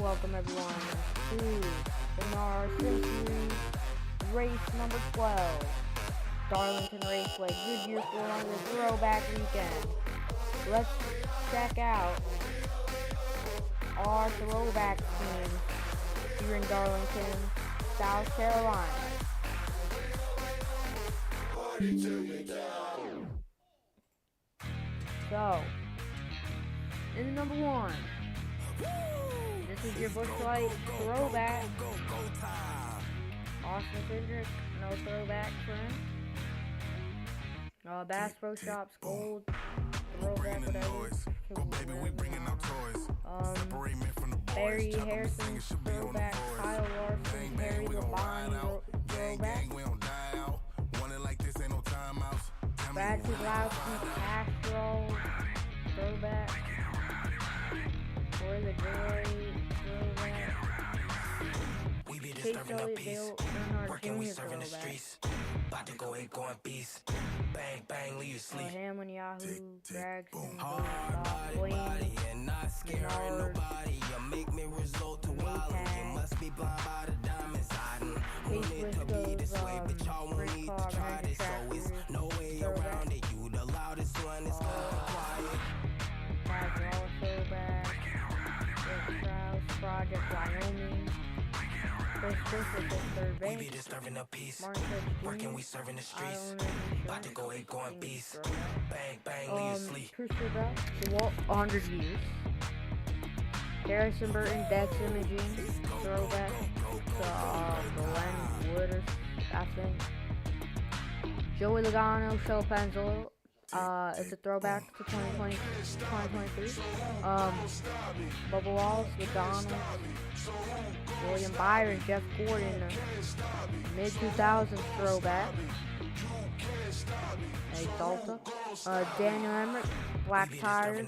welcome everyone to the Narar Series race number 12, Darlington Raceway, Goodyear 400 Throwback Weekend. Let's check out our throwback team here in Darlington, South Carolina. So, in number 1, this is your Bushlight throwback. Austin Cindric, no throwback for him. Bass Pro Shops Gold throwback, whatever. Barry Harrison throwback. Kyle Larson, Harry Labonte throwback. Brad Keselowski, Castro throwback. For the Joy throwback. Chase Elliott, Dale Earnhardt Jr. throwback. About to go ahead, going beast. Bang, bang, leave you sleep. Hamlin, Yahoo, Dragson, Body and not scaring nobody. You make me resort to wild. You must be blind by the diamonds hiding. Want it to be this way, but y'all won't need to try this. So it's no way around it. You the loudest one, it's quiet. Wallace throwback. Strauss, Project Wyoming. Chris Christopher, third base. We be disturbing the peace. Working, we serving the streets. About to go ahead, going beast. Bang, bang, leave you sleep. Christopher Bell, the Walt 100 Years. Harrison Burton, Dex Imaging, throwback to Glenn Wood, I think. Joey Logano, Shell Pennzoil. It's a throwback to 2023. Bubba Wallace, McDonald, William Byron, Jeff Gordon, mid-2000s throwback. Delta. Daniel Emmerich, Black Tire.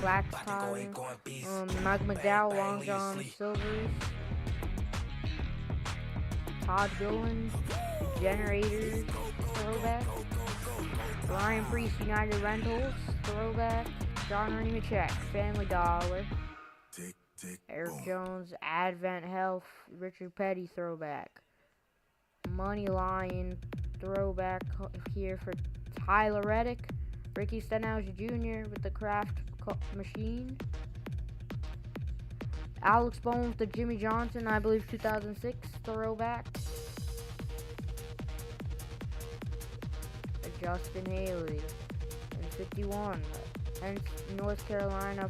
Black Tire. Mike McDowell, Long John Silvers. Todd Gillen, Generators, throwback. Ryan Priest, United Rentals, throwback. John Remachek, Family Dollar. Eric Jones, Advent Health, Richard Petty, throwback. Money Lion, throwback here for Tyler Reddick. Ricky Stenhouse Jr. with the Kraft Machine. Alex Bone with the Jimmy Johnson, I believe 2006 throwback. Justin Haley in 51. And North Carolina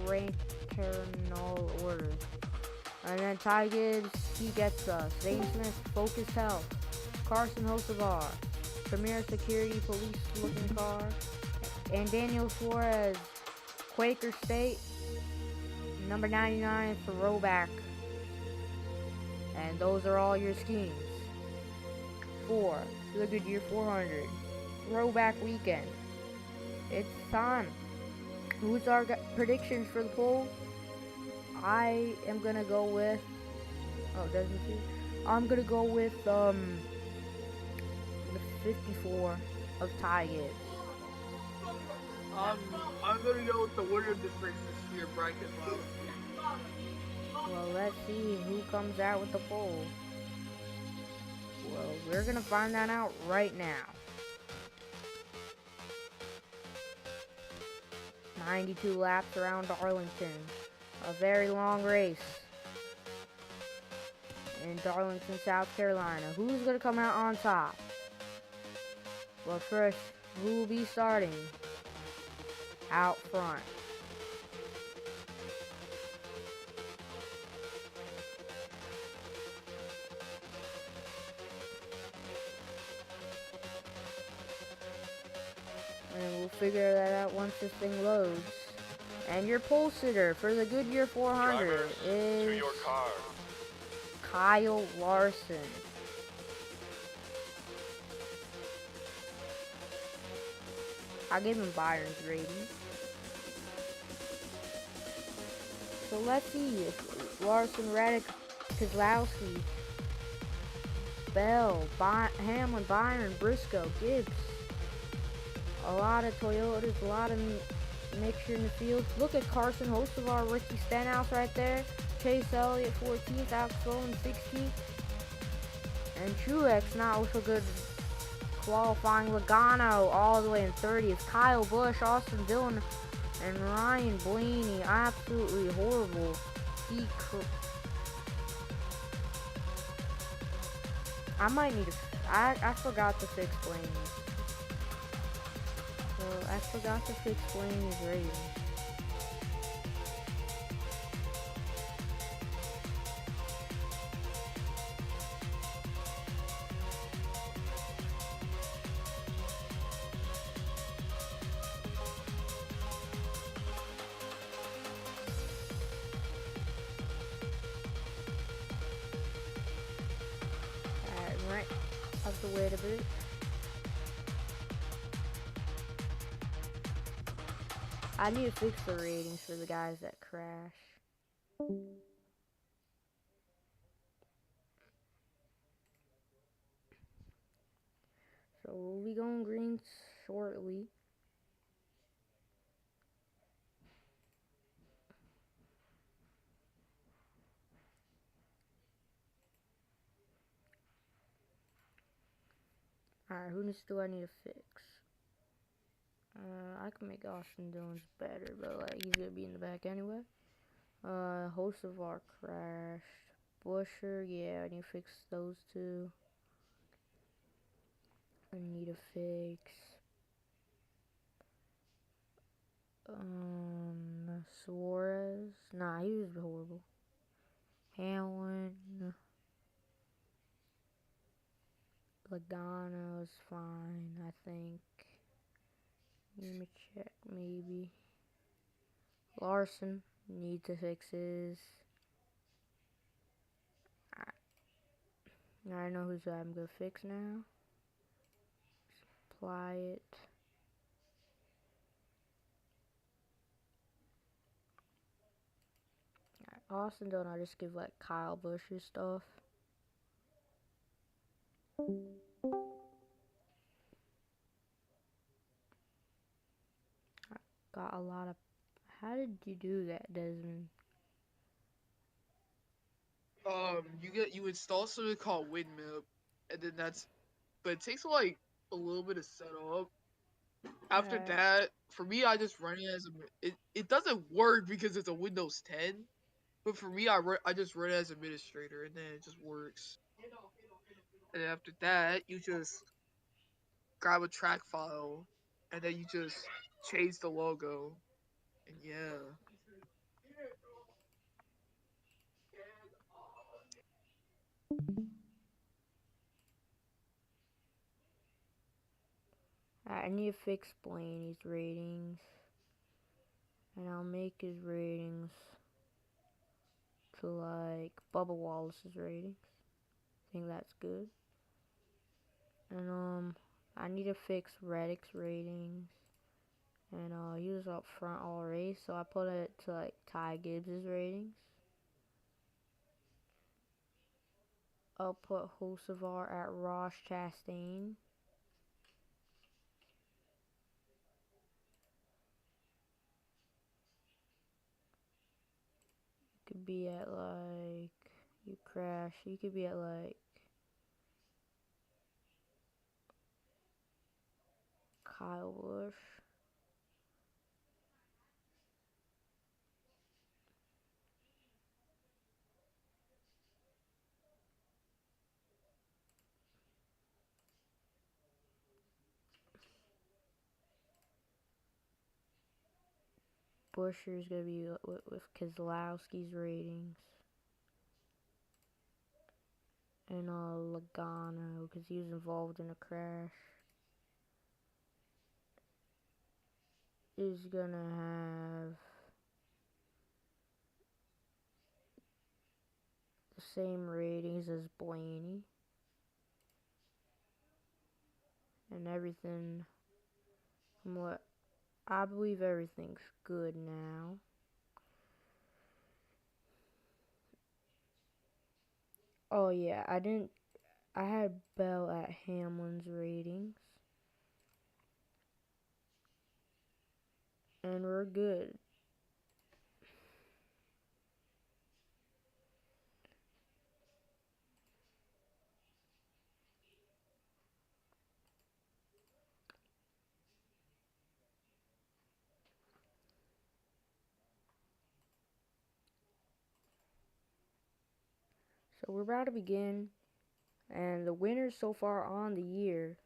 Fraternal Order. And then Ty Gibbs, He Gets Us. Zane Smith, Focus Health. Carson Hocevar, Premier Security Police looking car. And Daniel Suarez, Quaker State, number 99 throwback. And those are all your schemes for the Goodyear 400 Throwback Weekend. It's time. Who's our predictions for the poll? I am gonna go with. Oh, doesn't see. I'm gonna go with the 54 of Ty Gibbs. I'm gonna go with the winner of this race this year, Bryce Keselowski. Well, let's see who comes out with the poll. Well, we're gonna find that out right now. 92 laps around Darlington. A very long race in Darlington, South Carolina. Who's gonna come out on top? Well, first, who will be starting out front? And we'll figure that out once this thing loads. And your pole sitter for the Goodyear 400 Drivers, is to your car. Kyle Larson. I gave him Byron's rating. So let's see if Larson, Reddick, Keselowski, Bell, Hamlin, Byron, Briscoe, Gibbs. A lot of Toyotas, a lot of mixture in the field. Look at Carson Hocevar, Ricky Stenhouse right there. Chase Elliott 14th, Alex Sloan 16th. And Truex not also good qualifying. Logano all the way in 30th. Kyle Busch, Austin Dillon, and Ryan Blaney absolutely horrible. I might need to. I forgot to fix Blaney. So I forgot to fix Blaney's rating. Right up the way a bit. I need to fix the ratings for the guys that crash. So we'll be going green shortly. Alright, who do I need to fix? I can make Austin Dillon's better, but like he's gonna be in the back anyway. Hocevar crashed. Busher, yeah, I need to fix those two. I need to fix Suarez. Nah, he was horrible. Hamlin, Logano's fine, I think. Let me check, maybe. Larson, need to fix his. I know who's I'm gonna fix now. Apply it. Austin don't I just give like Kyle Busch's stuff. I got a lot of. How did you do that, Desmond? You install something called WinMap, and then but it takes like a little bit of setup. After that, for me, I just run it as it doesn't work because it's a Windows 10. But for me, I just run it as administrator, and then it just works. And then after that, you just grab a track file, and then you just change the logo, and yeah. I need to fix Blaney's ratings. And I'll make his ratings to like Bubba Wallace's ratings. I think that's good. And I need to fix Reddick's ratings. And he was up front all race, so I put it to like Ty Gibbs's ratings. I'll put Hocevar at Ross Chastain. Could be at like you crash. You could be at like Kyle Busch. Busher's gonna be with Keselowski's ratings. And Logano, because he was involved in a crash, is gonna have the same ratings as Blaney. And everything, from what I believe, everything's good now. Oh yeah, I had Bell at Hamlin's ratings. And we're good. So we're about to begin, and the winners so far on the year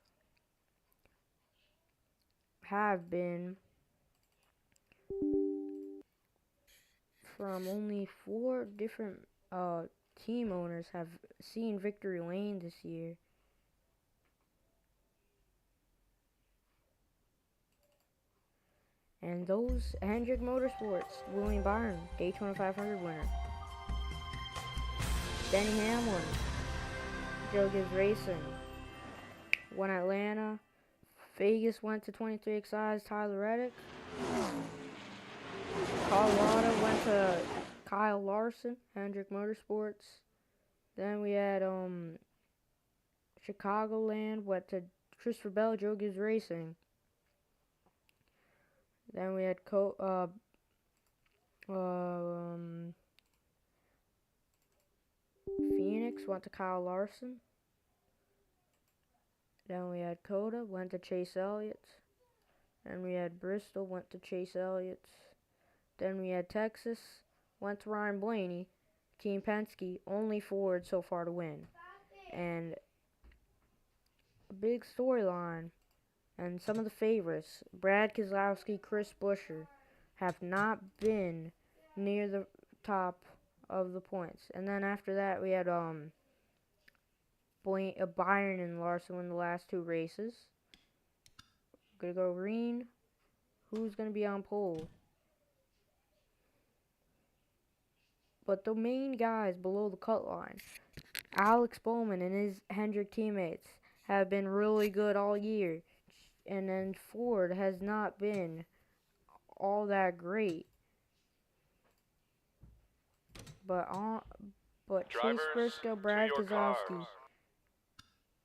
have been from only 4 different team owners have seen victory lane this year. And those, Hendrick Motorsports, William Byron, Daytona 500 winner. Denny Hamlin, Joe Gibbs Racing, won Atlanta. Vegas went to 23 Excise, Tyler Reddick. Colorado went to Kyle Larson, Hendrick Motorsports. Then we had Chicagoland went to Christopher Bell, Joe Gibbs Racing. Then we had Phoenix went to Kyle Larson. Then we had Coda went to Chase Elliott. Then we had Bristol went to Chase Elliott. Then we had Texas went to Ryan Blaney. Team Penske, only Ford so far to win. And a big storyline, and some of the favorites, Brad Keselowski, Chris Buescher, have not been near the top of the points. And then after that, we had Byron and Larson win the last 2 races. Gonna go green. Who's gonna be on pole? But the main guys below the cut line, Alex Bowman and his Hendrick teammates, have been really good all year. And then Ford has not been all that great. But Chase Briscoe, Brad Keselowski,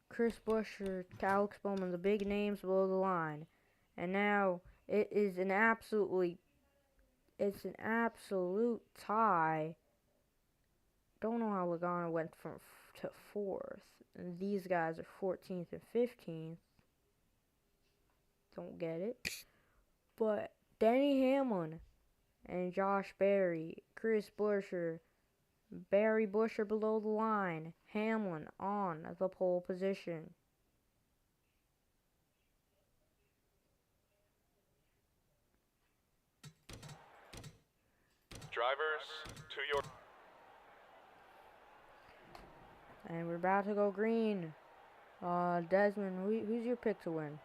Chris Buescher, Alex Bowman, the big names below the line. And now it is an absolute tie. Don't know how Logano went to 4th. And these guys are 14th and 15th. Don't get it. But Denny Hamlin and Josh Berry, Chris Buescher, Barry Buescher below the line, Hamlin on the pole position. Drivers, to your... And we're about to go green. Desmond, who's your pick to win?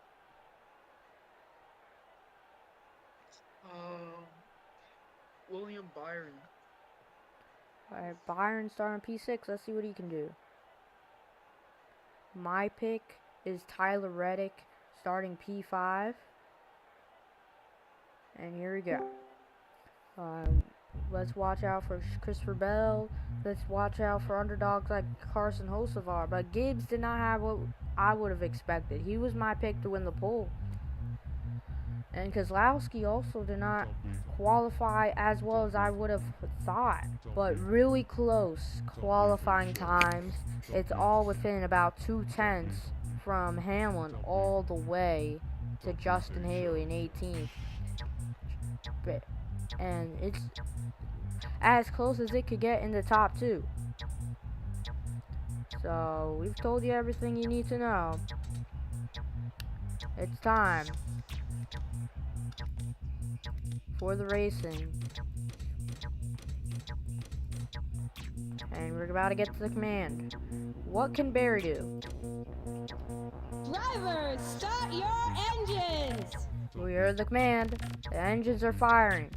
William Byron. Alright, Byron starting P6. Let's see what he can do. My pick is Tyler Reddick starting P5. And here we go. Let's watch out for Christopher Bell. Let's watch out for underdogs like Carson Hocevar. But Gibbs did not have what I would have expected. He was my pick to win the pole. And Keselowski also did not qualify as well as I would have thought. But really close qualifying times. It's all within about 2/10 from Hamlin all the way to Justin Haley in 18th. And it's as close as it could get in the top 2. So we've told you everything you need to know. It's time for the racing. And we're about to get to the command. What can Barry do? Drivers, start your engines! We heard the command. The engines are firing.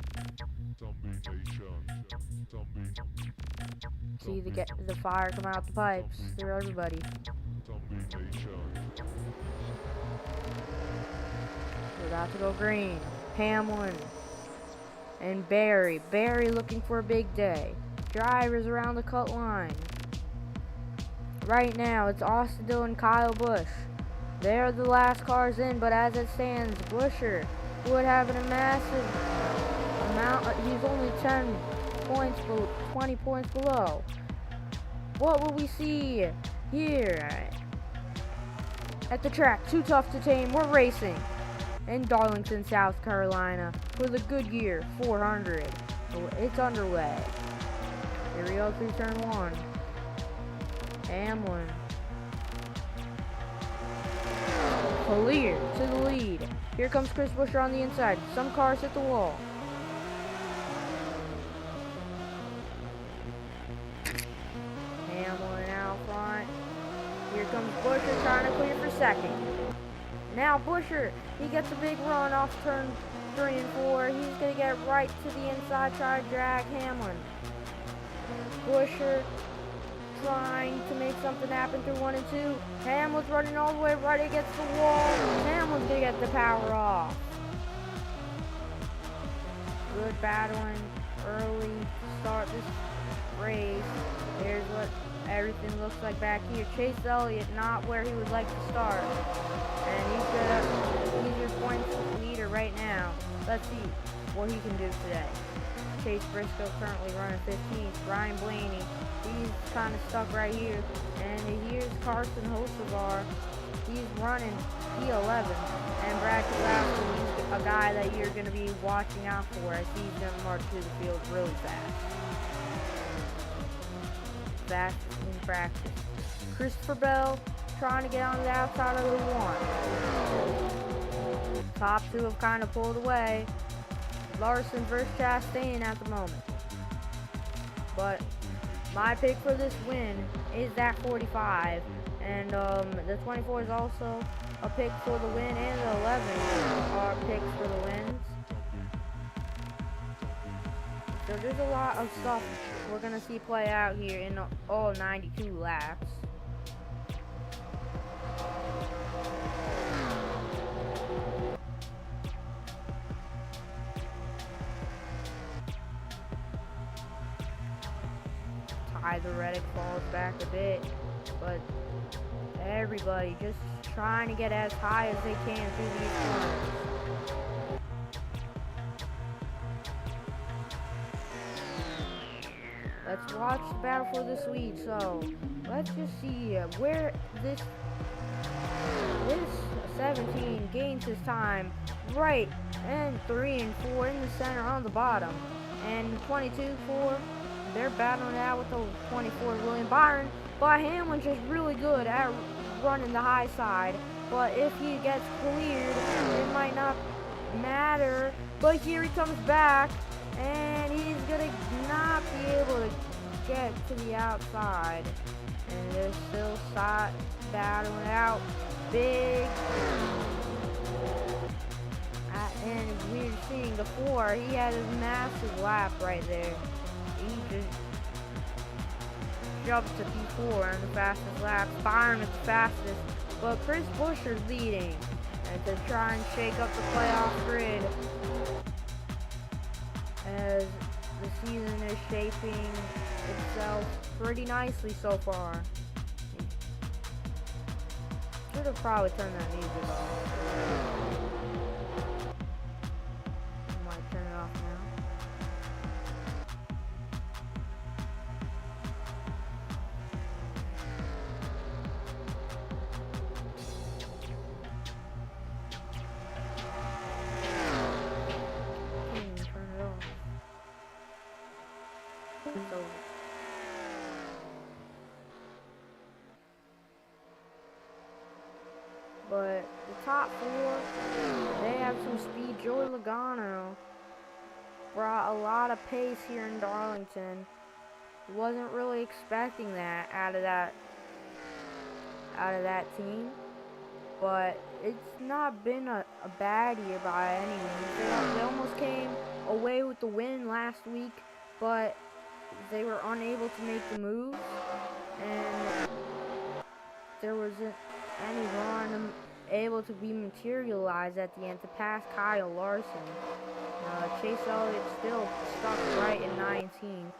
See the fire come out the pipes through everybody. We're about to go green. Hamlin and Barry. Barry looking for a big day. Drivers around the cut line. Right now, it's Austin Dillon and Kyle Busch. They're the last cars in, but as it stands, Buescher would have a massive amount. He's only 10 points, 20 points below. What will we see here at the track? Too Tough to Tame. We're racing in Darlington, South Carolina for the Goodyear 400. So it's underway. Here we go through turn 1. Hamlin. Clear to the lead. Here comes Chris Buescher on the inside. Some cars hit the wall. Hamlin out front. Here comes Buescher trying to clear for second. Now Buescher, he gets a big run off turn 3 and 4. He's going to get right to the inside, try to drag Hamlin. Buescher trying to make something happen through 1 and 2. Hamlin's running all the way right against the wall. Hamlin's going to get the power off. Good battling early to start this race. Here's what everything looks like back here. Chase Elliott not where he would like to start. And he's your points leader right now. Let's see what he can do today. Chase Briscoe currently running 15th. Ryan Blaney, he's kind of stuck right here. And here's Carson Hocevar. He's running P11. And Brad Keselowski, he's a guy that you're going to be watching out for as he's going to march through the field really fast. Fast in practice. Christopher Bell trying to get on the outside of the 1. Top 2 have kind of pulled away. Larson versus Chastain at the moment. But my pick for this win is that 45. And the 24 is also a pick for the win, and the 11 are picks for the wins. So there's a lot of stuff we're going to see play out here in all 92 laps. Tyler Reddick falls back a bit, but everybody just trying to get as high as they can through these corners. Let's watch the battle for the Swede. So let's just see where this 17 gains his time right, and 3 and 4 in the center on the bottom, and 22-4. They're battling it out with the 24 William Byron, but Hamlin's just really good at running the high side. But if he gets cleared, it might not matter. But here he comes back, and he's gonna not be able to get to the outside. And they're still battling out big. And we're seeing the 4. He had a massive lap right there. He just jumped to P4 on the fastest lap. Byron is the fastest, but Chris Buescher's leading. And to try and shake up the playoff grid as the season is shaping itself pretty nicely so far. Should have probably turned that music off. I might turn it off now. But the top 4, they have some speed. Joey Logano brought a lot of pace here in Darlington. Wasn't really expecting that out of that team, but it's not been a bad year by any means. They almost came away with the win last week, but they were unable to make the move, and there wasn't any run able to be materialized at the end to pass Kyle Larson. Chase Elliott still stuck right in 19th,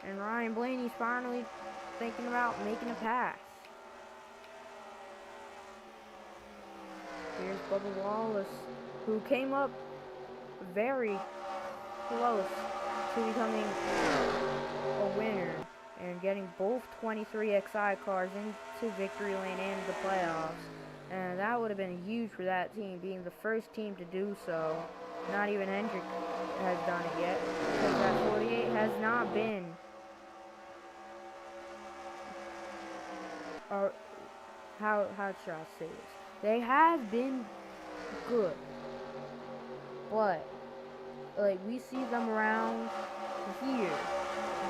and Ryan Blaney's finally thinking about making a pass. Here's Bubba Wallace, who came up very close to becoming a winner and getting both 23 XI cars into victory lane and the playoffs. And that would have been huge for that team, being the first team to do so. Not even Hendrick has done it yet, because that 48 has not been, or how should I say this? They have been good, but like we see them around here,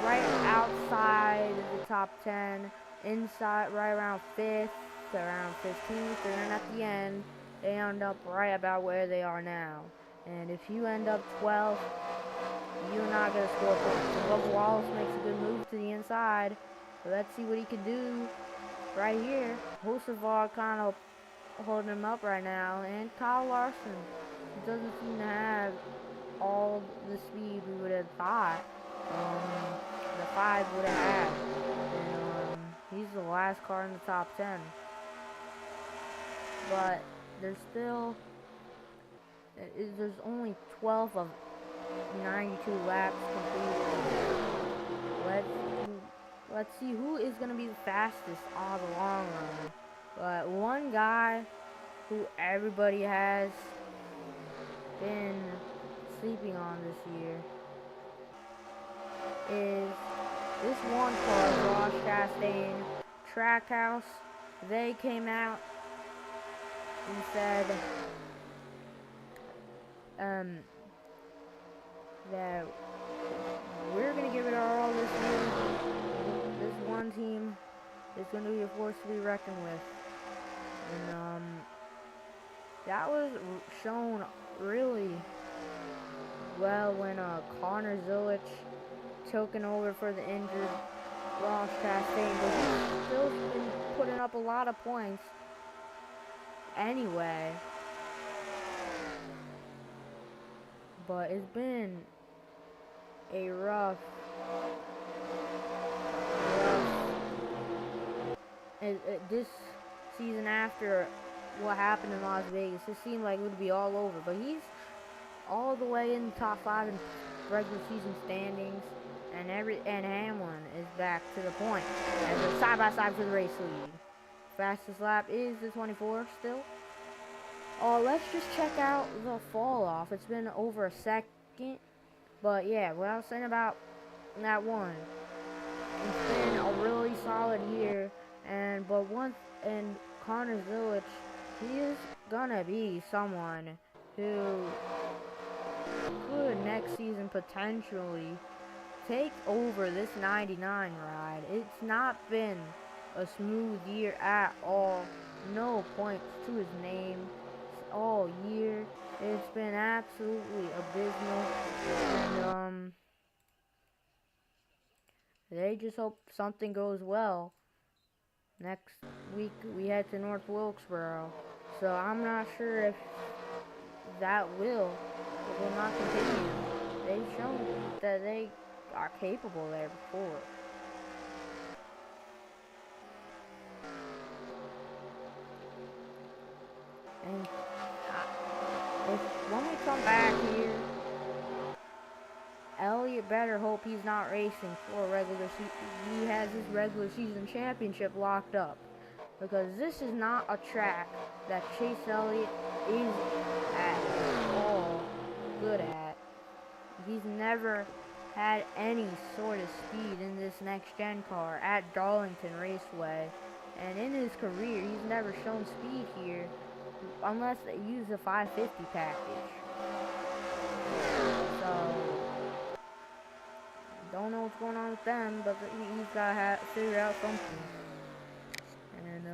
right outside the top 10, inside right around 5th, around 15th, and then at the end they end up right about where they are now. And if you end up 12th, you're not going to score points. And Bubba Wallace makes a good move to the inside. So let's see what he can do right here. Hocevar kind of holding him up right now. And Kyle Larson doesn't seem to have all the speed we would have thought the 5 would have had. And he's the last car in the top 10. But there's still, there's only 12 of 92 laps completed. Let's see who is going to be the fastest on the long run. But one guy who everybody has been sleeping on this year is this one car, Ross Chastain Trackhouse. They came out and said that we're going to give it our all this year. This one team is going to be a force to be reckoned with. And that was shown really well when Connor Zilic choking over for the injured Ross Chastain, but he's still been putting up a lot of points anyway. But it's been a rough this season after what happened in Las Vegas. It seemed like it would be all over, but he's all the way in the top 5 in regular season standings, and Hamlin is back to the point. And they're side by side for the race lead. Fastest lap is the 24 still. Let's just check out the fall off. It's been over a second, but yeah, what I was saying about that one. It's been a really solid year, and Connor Zilic, he is gonna be someone who could next season potentially take over this 99 ride. It's not been a smooth year at all. No points to his name all year. It's been absolutely abysmal, and they just hope something goes well. Next week we head to North Wilkesboro, so I'm not sure if that will not continue. They've shown that they are capable there before. And when we come back here, Elliott better hope he's not racing for a regular season. He has his regular season championship locked up, because this is not a track that Chase Elliott is at all good at. He's never had any sort of speed in this next-gen car at Darlington Raceway, and in his career he's never shown speed here unless they use a 550 package. So don't know what's going on with them, but he's got to figure out something. And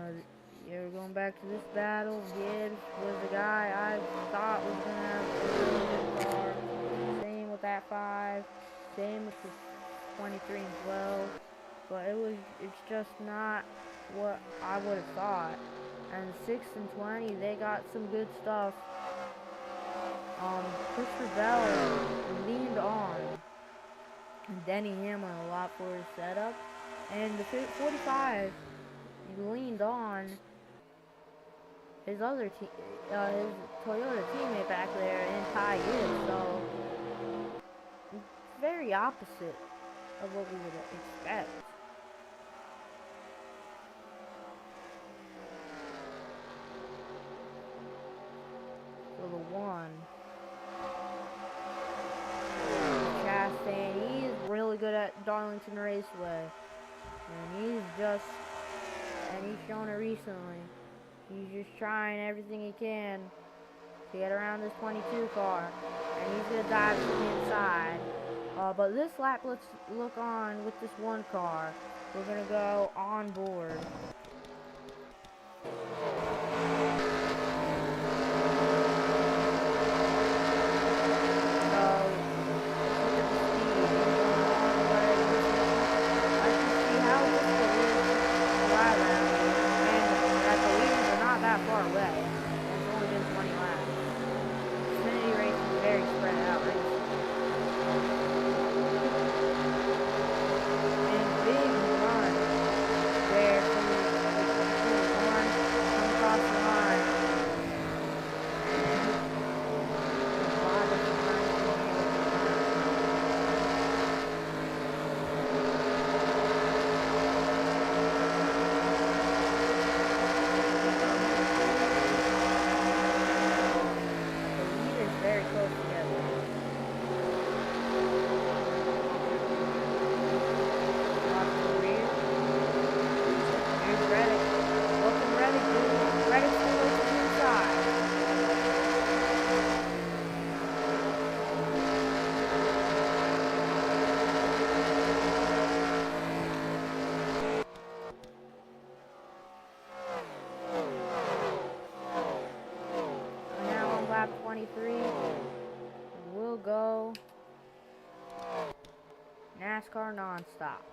yeah, we're going back to this battle. Gibbs was the guy I thought was going to have a really good car. Same with that 5. Same with the 23 and 12. But it's just not what I would have thought. And 6 and 20, they got some good stuff. Christopher Bell leaned on Denny Hamlin a lot for his setup. And the 45, he leaned on his other team, his Toyota teammate back there in tie is. So very opposite of what we would expect. So the one. Chastain, he is really good at Darlington Raceway. And he's shown it recently. He's just trying everything he can to get around this 22 car. And he's going to dive to the inside. But this lap, let's look on with this one car. We're going to go on board. Lap 23, we'll go NASCAR nonstop.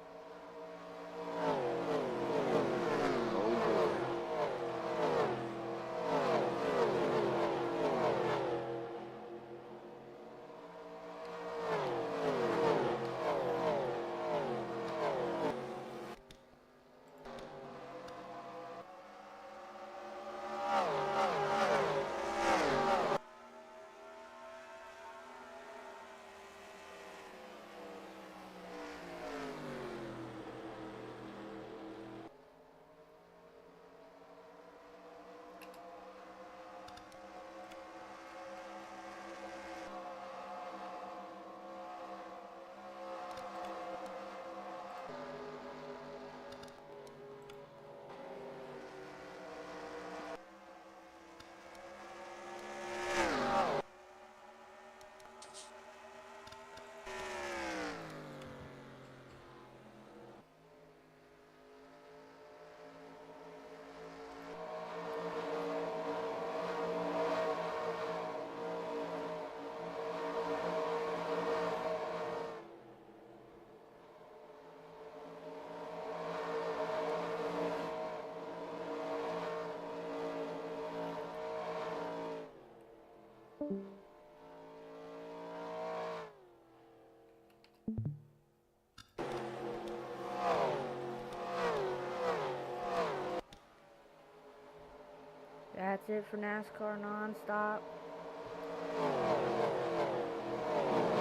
That's it for NASCAR nonstop.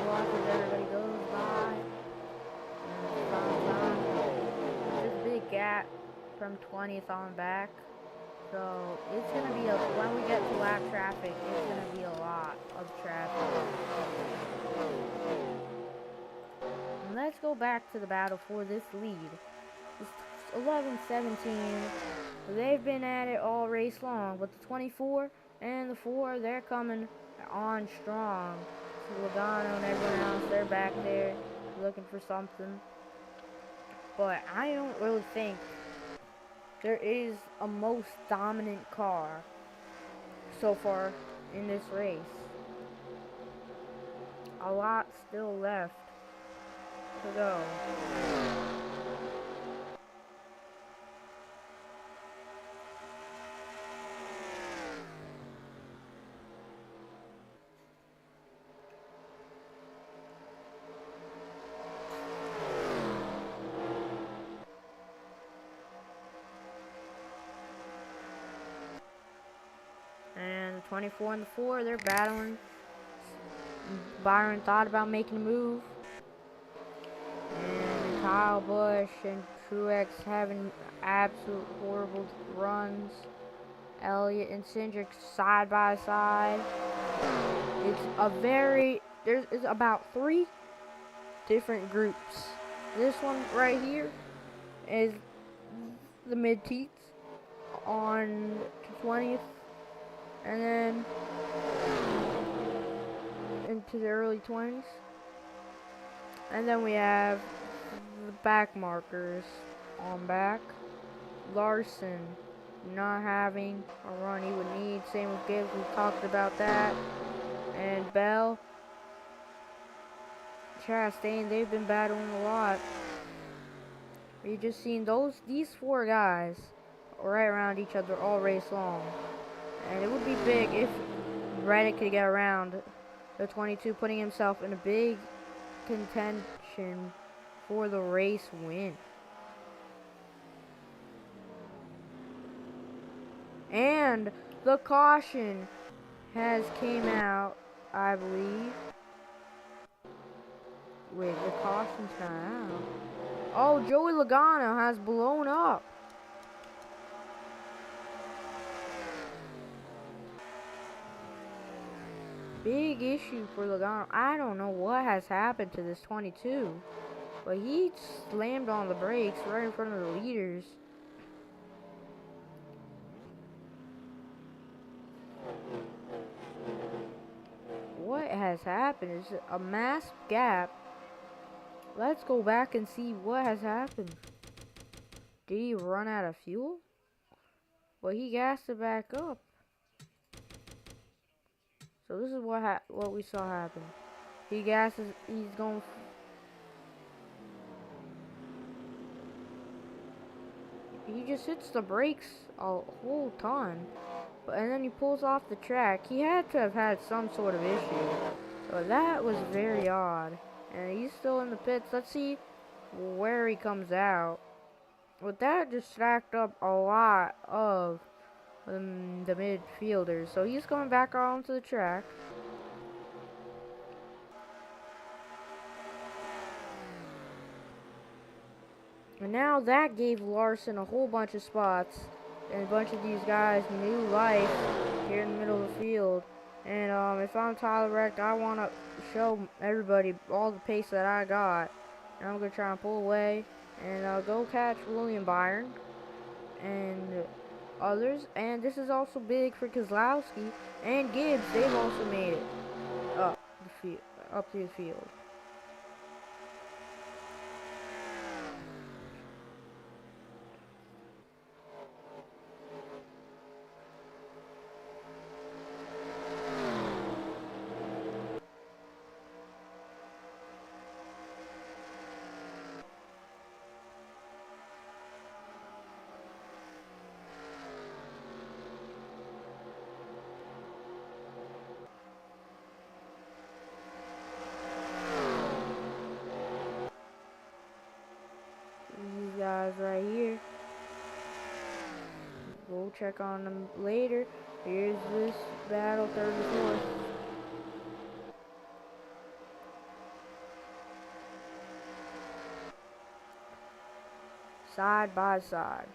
Watch as everybody goes by. There's a big gap from 20th on back. So it's going to be, when we get to lap traffic, it's going to be a lot of traffic. And let's go back to the battle for this lead. It's 11-17. They've been at it all race long, but the 24 and the 4, they're coming on strong. So Logano and everyone else, they're back there looking for something. But I don't really think there is a most dominant car so far in this race. A lot still left to go. 24 and the 4, they're battling. Byron thought about making a move. And Kyle Busch and Truex having absolute horrible runs. Elliott and Cindric side by side. There's about 3 different groups. This one right here is the mid-teens on 20th, and then into the early 20s. And then we have the back markers on back. Larson not having a run he would need. Same with Gibbs, we've talked about that. And Bell, Chastain, they've been battling a lot. We just seen these 4 guys right around each other all race long. And it would be big if Reddick could get around the 22, putting himself in a big contention for the race win. And the caution has came out, I believe. Wait, the caution's not out. Oh, Joey Logano has blown up. Big issue for Logano. I don't know what has happened to this 22, but he slammed on the brakes right in front of the leaders. What has happened? Is it a massive gap? Let's go back and see what has happened. Did he run out of fuel? Well, he gassed it back up. So this is what we saw happen. He gasses. He's going. He just hits the brakes a whole ton, and then he pulls off the track. He had to have had some sort of issue. So that was very odd. And he's still in the pits. Let's see where he comes out. But that just stacked up a lot of the midfielders. So he's going back onto the track. And now that gave Larson a whole bunch of spots. And a bunch of these guys new life here in the middle of the field. And if I'm Tyler Reddick, I want to show everybody all the pace that I got. And I'm going to try and pull away and go catch William Byron and others. And this is also big for Keselowski and Gibbs. They've also made it up to the field. These guys right here. We'll check on them later. Here's this battle, 34th. Side by side.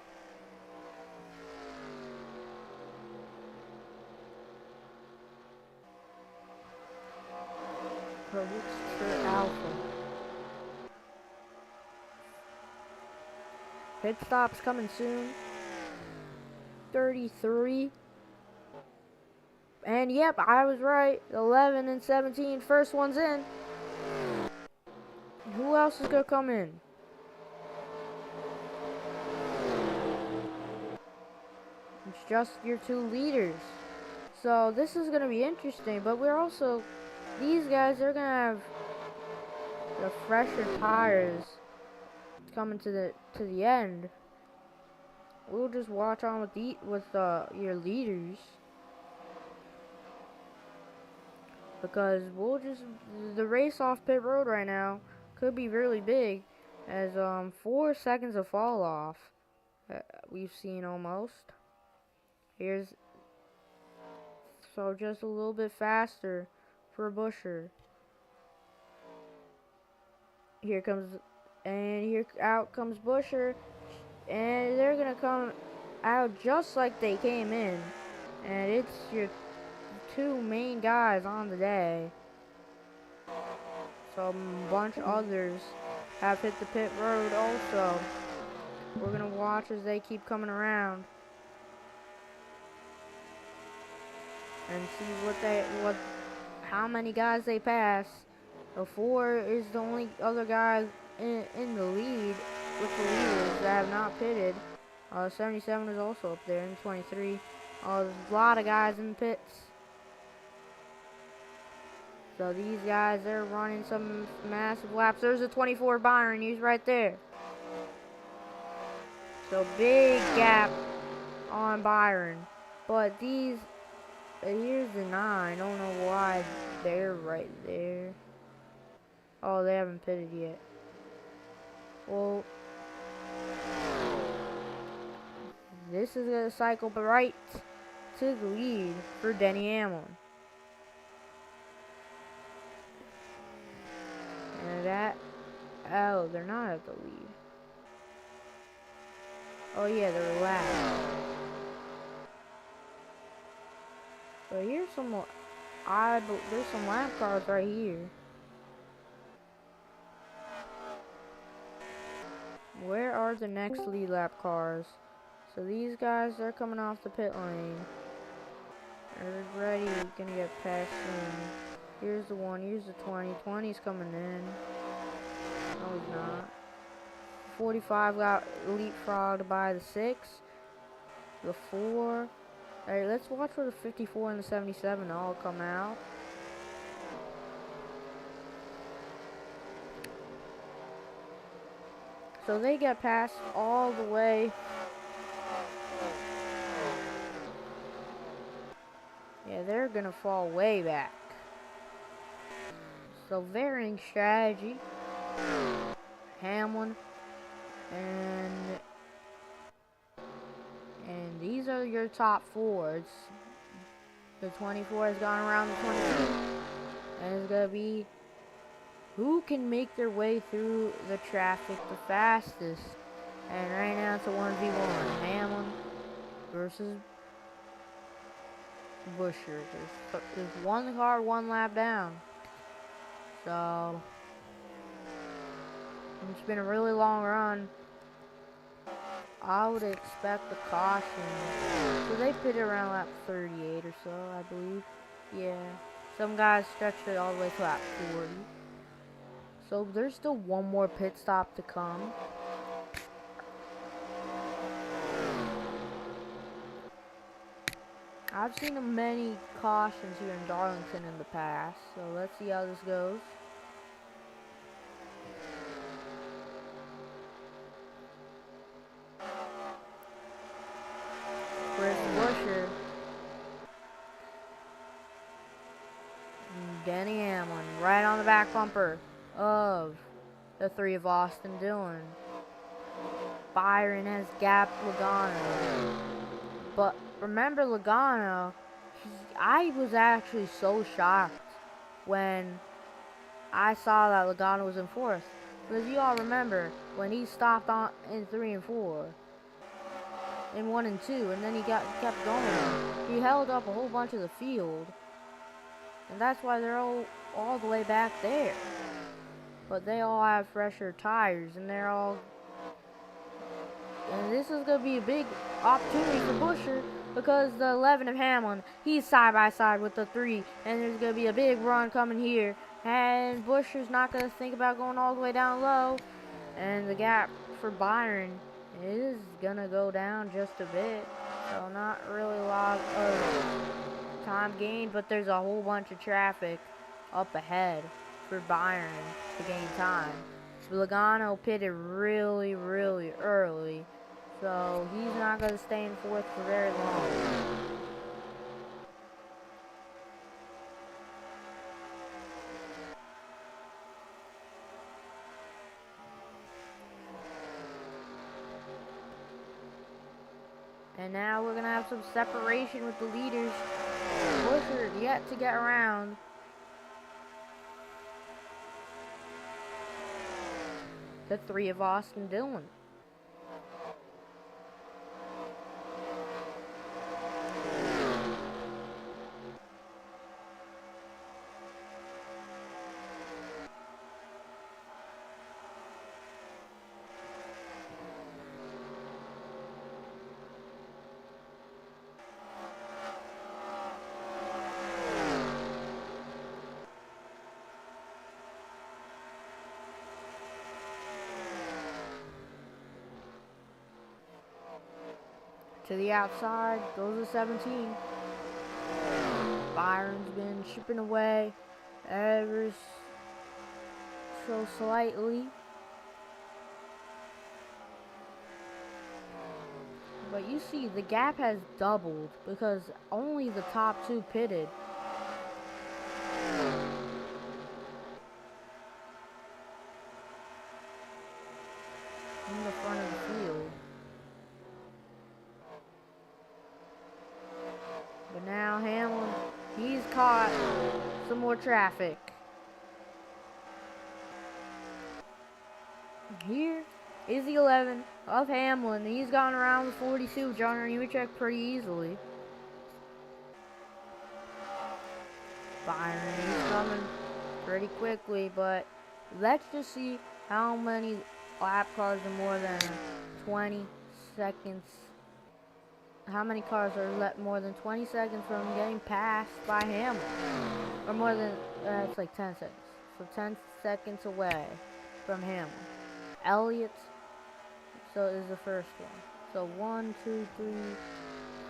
Predicts for Alpha. Pit stop's coming soon. 33. And yep, I was right. 11 and 17. First one's in. Who else is gonna come in? It's just your 2 leaders. So this is gonna be interesting, but we're also, these guys are gonna have the fresher tires coming to the end. We'll just watch on with your leaders, because the race off pit road right now could be really big, as 4 seconds of fall off we've seen almost. Here's So just a little bit faster for Busher. Here comes, and here out comes Busher, and they're gonna come out just like they came in. And it's your two main guys on the day. So a bunch of others have hit the pit road also. We're gonna watch as they keep coming around and see how many guys they pass. So 4 is the only other guy in the lead with the leaders that have not pitted. 77 is also up there in 23. There's a lot of guys in the pits. So these guys, they're running some massive laps. There's a 24 Byron. He's right there. So big gap on Byron. But these, here's the 9. I don't know why they're right there. Oh, they haven't pitted yet. Well, this is going to cycle right to the lead for Denny Hamlin. And oh, they're not at the lead. Oh yeah, they're last. So here's some more. There's some lap cars right here. Where are the next lead lap cars? So these guys, they're coming off the pit lane. They're ready, gonna get passed in. Here's the 1, here's the 20. 20's coming in. No, he's not. 45 got leapfrogged by the 6. The 4. Alright, let's watch for the 54 and the 77 all come out. So they get passed all the way. Yeah, they're gonna fall way back. So varying strategy. Hamlin and these are your top 4s. The 24 has gone around the 22, and it's gonna be who can make their way through the traffic the fastest. And right now it's a 1v1. Hamlin versus Busher. There's one car, one lap down. So it's been a really long run. I would expect the caution. So they pitted around lap 38 or so, I believe. Yeah. Some guys stretched it all the way to lap 40. So there's still one more pit stop to come. I've seen many cautions here in Darlington in the past. So let's see how this goes. Chris Busher. Denny Hamlin right on the back bumper of the 3 of Austin Dillon. Byron has gapped Logano. But remember Logano, I was actually so shocked when I saw that Logano was in 4th. Because you all remember when he stopped on in 3 and 4. In 1 and 2, and then he kept going. He held up a whole bunch of the field. And that's why they're all the way back there. But they all have fresher tires, and and this is going to be a big opportunity for Busher, because the 11 of Hamlin, he's side by side with the 3, and there's going to be a big run coming here. And Busher's not going to think about going all the way down low. And the gap for Byron is going to go down just a bit. So not really a lot of time gained, but there's a whole bunch of traffic up ahead for Byron to gain time. Logano pitted really, really early, so he's not going to stay in 4th for very long. And now we're going to have some separation with the leaders. Busher yet to get around. The three of Austin Dillon. To the outside goes the 17. Byron's been chipping away ever so slightly. But you see, the gap has doubled because only the top two pitted. In the front of the field. But now Hamlin, he's caught some more traffic. Here is the 11 of Hamlin. He's gone around the 42, John Nemechek, pretty easily. Byron, he's coming pretty quickly, but let's just see how many lap cars are more than 20 seconds. How many cars are more than 20 seconds from getting passed by Hamlin? Or more than, it's like 10 seconds. So 10 seconds away from Hamlin. Elliott, so is the first one. So 1, 2, 3,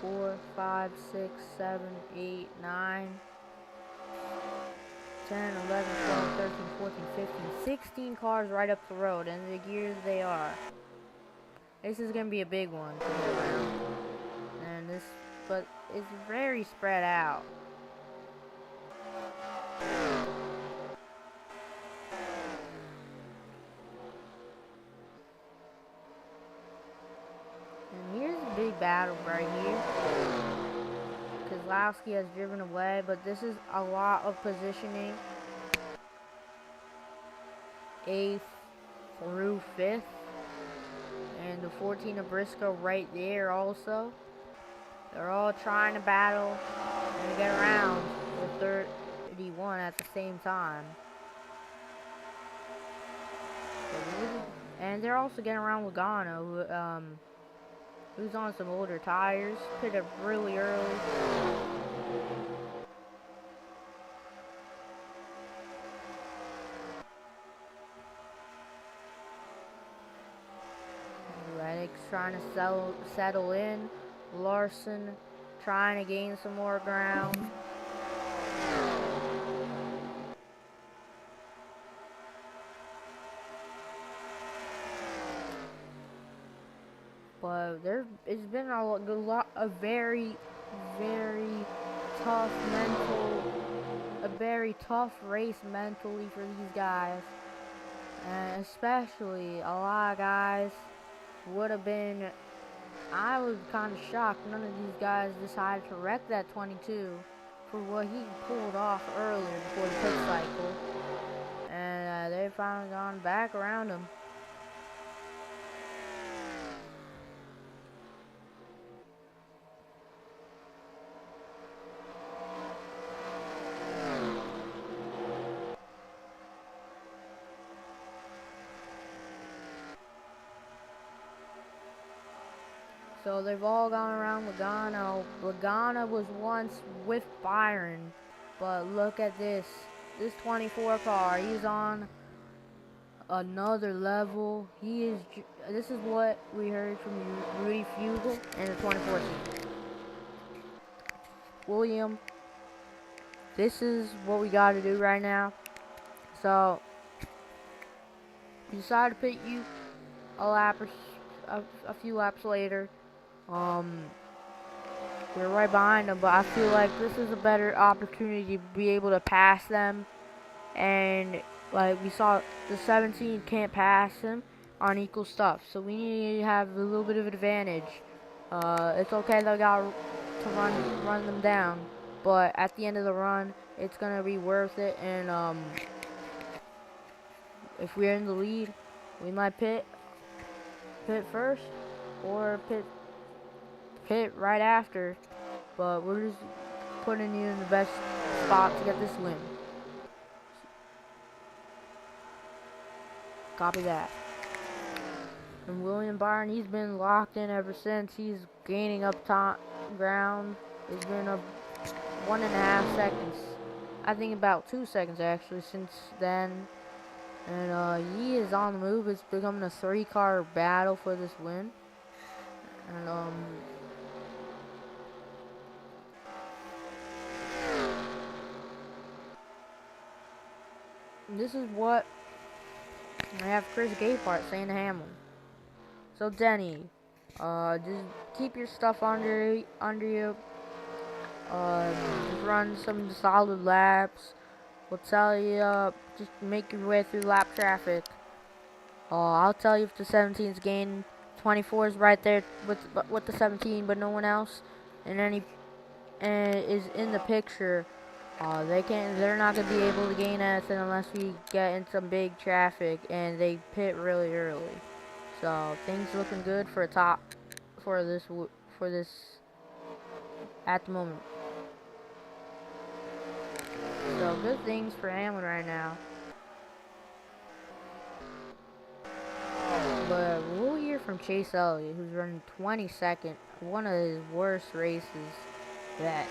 4, 5, 6, 7, 8, 9, 10, 11, 12, 13, 14, 15, 16 cars right up the road, and the gears they are. This is going to be a big one to get around. And this, but it's very spread out. And here's a big battle right here. Kozlowski has driven away, but this is a lot of positioning. 8th through 5th. And the 14 of Briscoe right there also. They're all trying to battle and get around the 31 at the same time. And they're also getting around Logano, who's on some older tires. Pitted really early. Reddick's trying to settle in. Larson trying to gain some more ground. But it's been a very, very tough a very tough race mentally for these guys. And especially a lot of guys would have been, I was kind of shocked none of these guys decided to wreck that 22 for what he pulled off earlier before the pit cycle. And they've finally gone back around him. So they've all gone around Logano. Logano was once with Byron, but look at this. This 24 car, he's on another level. This is what we heard from Rudy Fugel in the 2014. William, this is what we got to do right now. So, we decided to put you a few laps later. We're right behind them, but I feel like this is a better opportunity to be able to pass them. And like we saw, the 17 can't pass him on equal stuff, so we need to have a little bit of advantage. It's okay they got to run them down, but at the end of the run, it's gonna be worth it. And if we're in the lead, we might pit first or pit right after. But we're just putting you in the best spot to get this win. Copy that. And William Byron, he's been locked in ever since. He's gaining up top ground. It's been up 1.5 seconds. I think about 2 seconds actually since then. And he is on the move. It's becoming a 3-car battle for this win. And this is what I have Chris Gaypart saying to Hamlin. So Denny, just keep your stuff under you. Just run some solid laps. We'll tell you, just make your way through lap traffic. I'll tell you if the 17's gain. 24 is right there with the 17, but no one else is in the picture. They're not gonna be able to gain anything unless we get in some big traffic and they pit really early. So things looking good for this at the moment. So good things for Hamlin right now. But we'll hear from Chase Elliott, who's running 22nd, one of his worst races that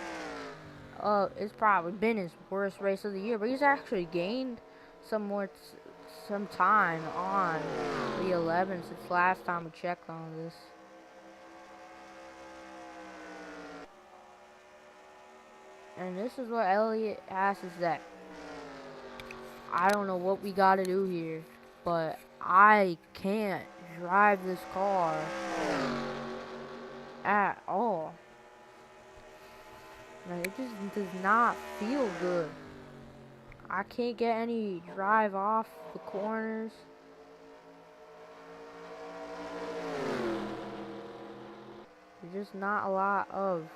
it's probably been his worst race of the year, but he's actually gained some time on the 11 since last time we checked on this. And this is what Elliott has to say. I don't know what we gotta do here, but I can't drive this car at all. Like, it just does not feel good. I can't get any drive off the corners. There's just not a lot of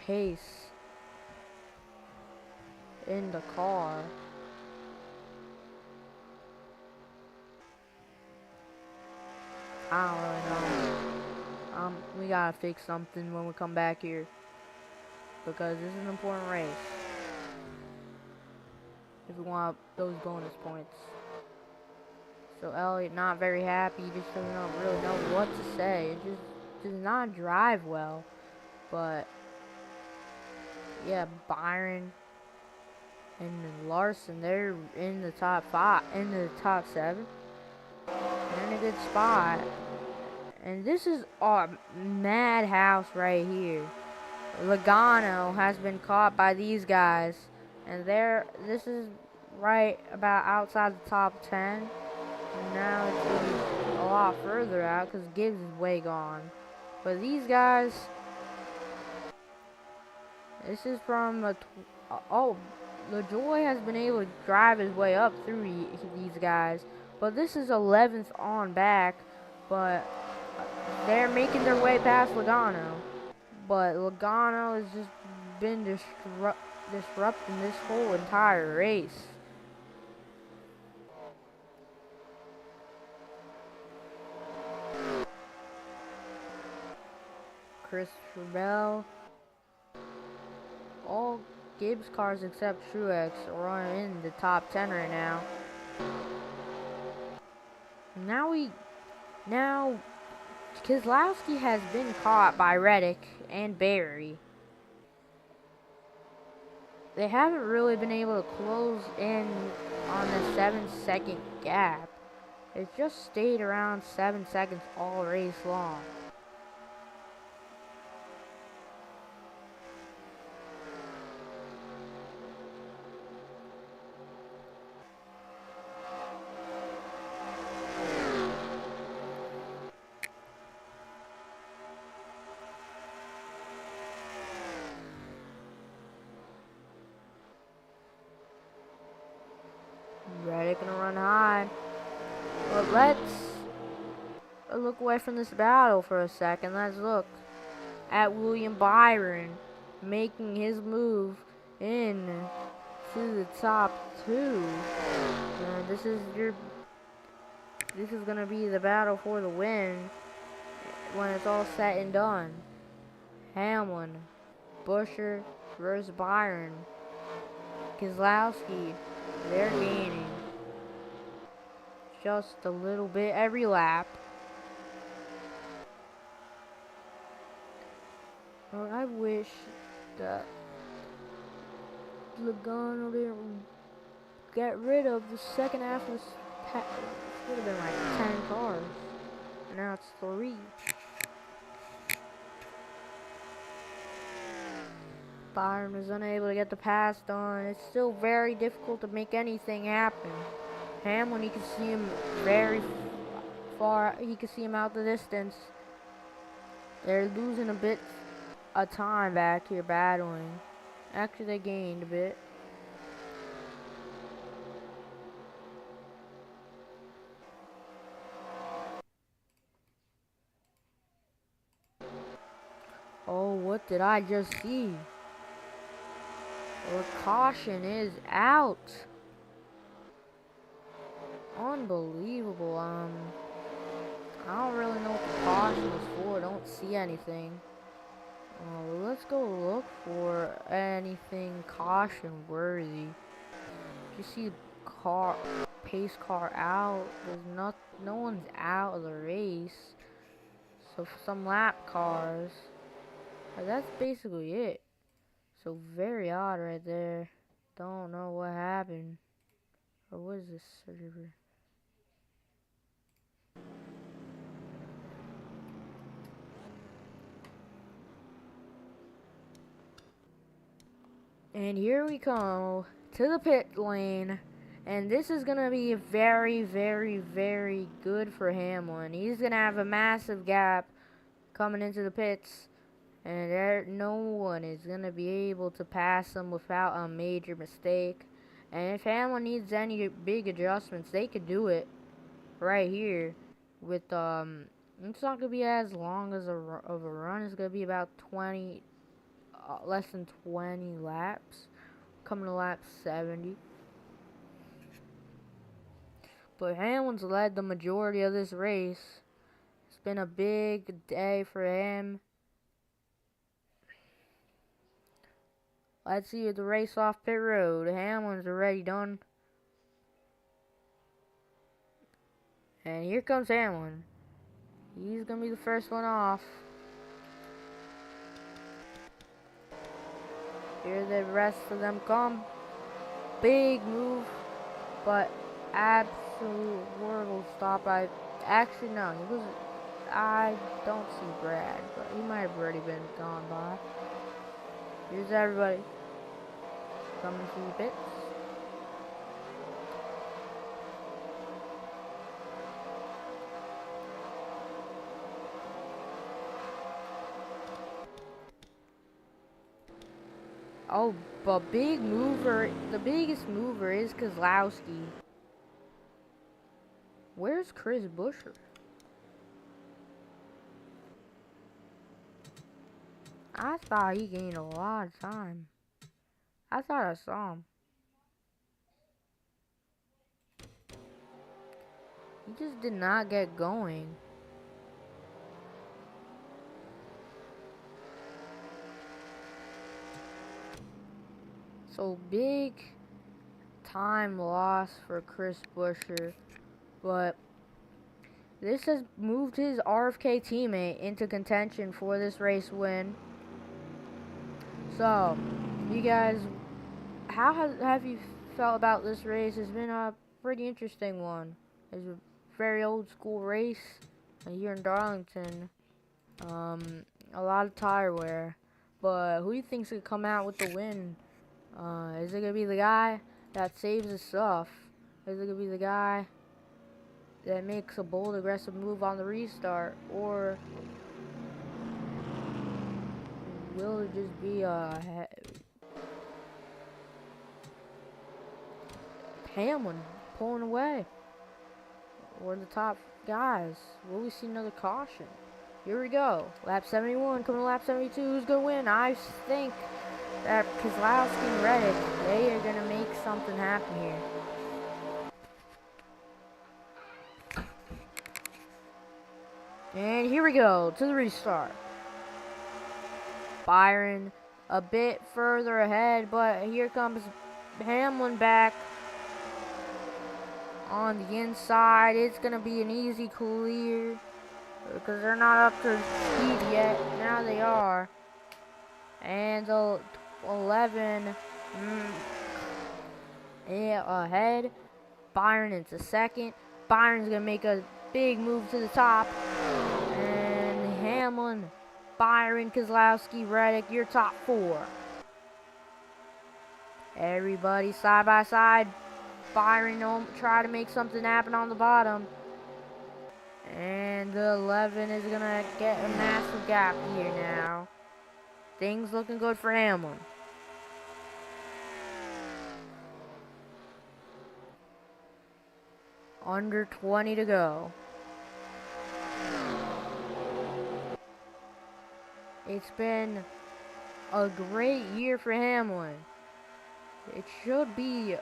pace in the car. I don't really know. We gotta fix something when we come back here, because this is an important race if we want those bonus points. So Elliott not very happy. He just doesn't really know what to say. It just does not drive well. But yeah, Byron and Larson, they're in the top 5, in the top 7. They're in a good spot. And this is our madhouse right here. Logano has been caught by these guys, and this is right about outside the top 10. And now it's really a lot further out because Gibbs is way gone. But these guys, this is from LaJoy has been able to drive his way up through these guys, but this is 11th on back, but they're making their way past Logano. But Logano has just been disrupting this whole entire race. Christopher Bell. All Gibbs cars except Truex are in the top 10 right now. Now Keselowski has been caught by Reddick and Barry. They haven't really been able to close in on the 7-second gap. It's just stayed around 7 seconds all race long. Reddick gonna run high. But let's look away from this battle for a second. Let's look. at William Byron, making his move in to the top 2. And this is gonna be the battle for the win when it's all said and done. Hamlin, Busher versus Byron. Keselowski, they're gaining just a little bit every lap. Well, I wish that Logano didn't get rid of the second half of this pack. It would have been like 10 cars. Now it's 3. Byron was unable to get the pass done. It's still very difficult to make anything happen. Hamlin, you can see him very far. You can see him out the distance. They're losing a bit of time back here battling. Actually, they gained a bit. Oh, what did I just see? The caution is out. Unbelievable. I don't really know what the caution was for. I don't see anything. Let's go look for anything caution worthy. You see car, pace car out. There's no one's out of the race. So for some lap cars, that's basically it. So very odd right there. Don't know what happened. Or what is this server? And here we come to the pit lane. And this is going to be very, very, very good for Hamlin. He's going to have a massive gap coming into the pits. And no one is going to be able to pass him without a major mistake. And if Hamlin needs any big adjustments, they could do it right here. With, it's not going to be as long as of a run. It's going to be about 20, less than 20 laps. Coming to lap 70. But Hamlin's led the majority of this race. It's been a big day for him. Let's see the race off pit road. Hamlin's already done. And here comes Hamlin. He's going to be the first one off. Here the rest of them come. Big move. But absolute horrible stop. Actually, no. I don't see Brad. But he might have already been gone by. Here's everybody. Coming to the pits. Oh, but big mover, the biggest mover is Keselowski. Where's Chris Buescher? I thought he gained a lot of time. I thought I saw him. He just did not get going. So big time loss for Chris Buescher, but this has moved his RFK teammate into contention for this race win. So, you guys, how have you felt about this race? It's been a pretty interesting one. It's a very old school race here in Darlington. A lot of tire wear, but who do you think's gonna come out with the win? Is it gonna be the guy that saves his stuff? Is it gonna be the guy that makes a bold, aggressive move on the restart? Or will it just be Hamlin pulling away? Or the top guys? Will we see another caution? Here we go. Lap 71 coming to lap 72. Who's going to win? I think that Keselowski and Reddick, they are going to make something happen here. And here we go to the restart. Byron a bit further ahead, but here comes Hamlin back on the inside. It's going to be an easy clear because they're not up to speed yet. Now they are. And the 11 ahead. Byron into second. Byron's going to make a big move to the top. And Hamlin, Byron, Keselowski, Reddick, your top four. Everybody side by side. Byron try to make something happen on the bottom. And the 11 is going to get a massive gap here now. Things looking good for Hamlin. Under 20 to go. It's been a great year for Hamlin. It should be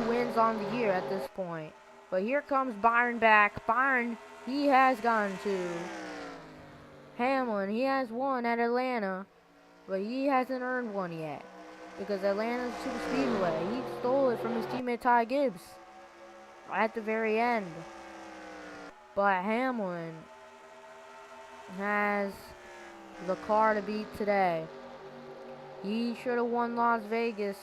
wins on the year at this point. But here comes Byron back. Byron, he has gone to Hamlin. He has won at Atlanta, but he hasn't earned one yet because Atlanta's super speedway. He stole it from his teammate Ty Gibbs at the very end. But Hamlin has the car to beat today. He should have won Las Vegas.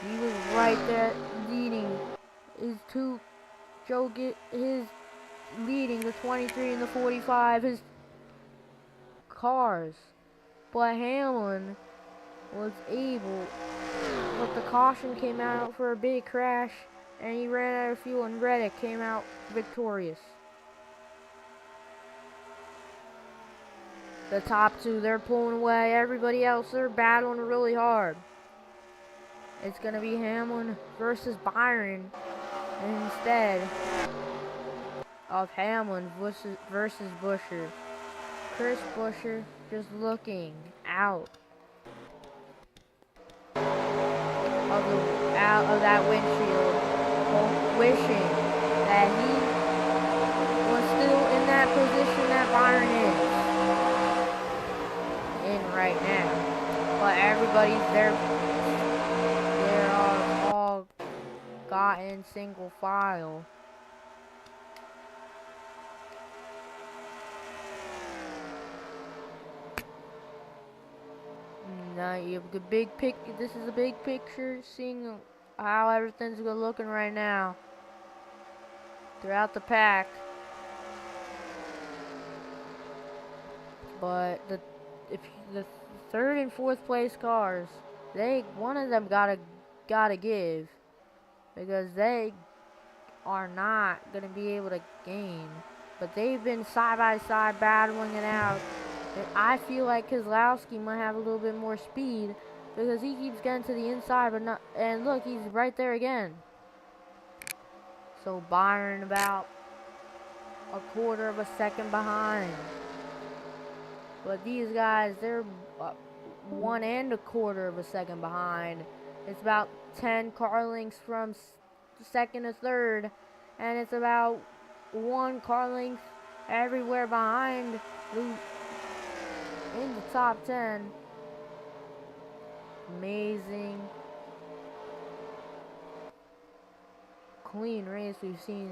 He was right there leading his leading the 23 and the 45, his cars. But Hamlin was able, but the caution came out for a big crash and he ran out of fuel and Reddick came out victorious. The top two, they're pulling away. Everybody else, they're battling really hard. It's going to be Hamlin versus Byron instead of Hamlin versus Buescher. Chris Buescher just looking out of that windshield, wishing that he was still in that position that Byron is in right now. But everybody's there. They're all got in single file. Now you have the big pic. This is a big picture, seeing how everything's looking right now throughout the pack. But the third and fourth place cars, one of them gotta give, because they are not gonna be able to gain. But they've been side by side battling it out. And I feel like Keselowski might have a little bit more speed because he keeps getting to the inside, but not. And look, he's right there again. So Byron about a quarter of a second behind. But these guys, they're 1 and a quarter of a second behind. It's about 10 car lengths from second to third, and it's about 1 car length everywhere behind in the top 10. Amazing, clean race we've seen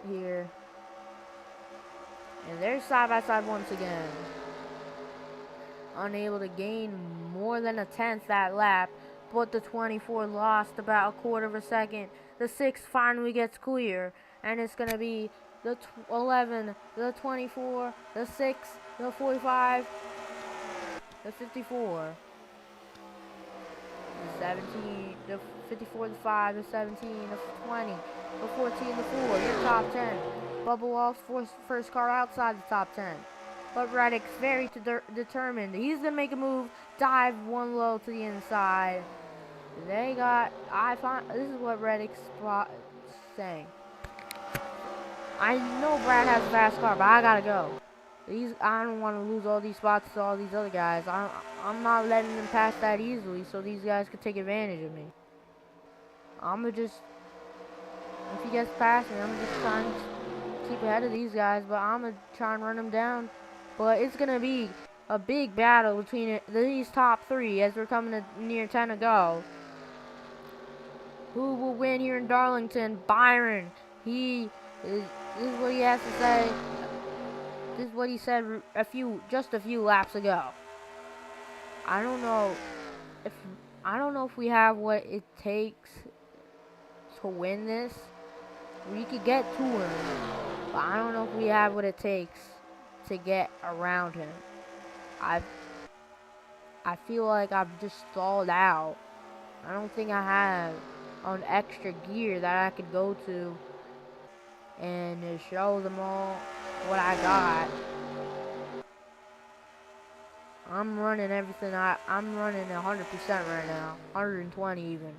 here. And they're side by side once again. Unable to gain more than a tenth that lap, but the 24 lost about a quarter of a second. The 6 finally gets clear, and it's going to be the 11, the 24, the 6, the 45, the 54, the 17, the 54, the 5, the 17, the 20, the 14, the 4, your top 10. Bubba Wallace first car outside the top 10. But Reddick's very determined. He's going to make a move, dive 1 low to the inside. They got. I find this is what Reddick's saying. I know Brad has a fast car, but I gotta go. I don't want to lose all these spots to all these other guys. I'm not letting them pass that easily, so these guys could take advantage of me. I'ma just, if he gets past me, I'm just trying to keep ahead of these guys, but I'm gonna try and run them down. But it's gonna be a big battle between these top three as we're coming to near 10 to go. Who will win here in Darlington? Byron. This is what he has to say. This is what he said just a few laps ago. I don't know if we have what it takes to win this. We could get to him, but I don't know if we have what it takes to get around him. I feel like I've just stalled out. I don't think I have an extra gear that I could go to and show them all what I got. I'm running everything. I'm running 100% right now, 120 even.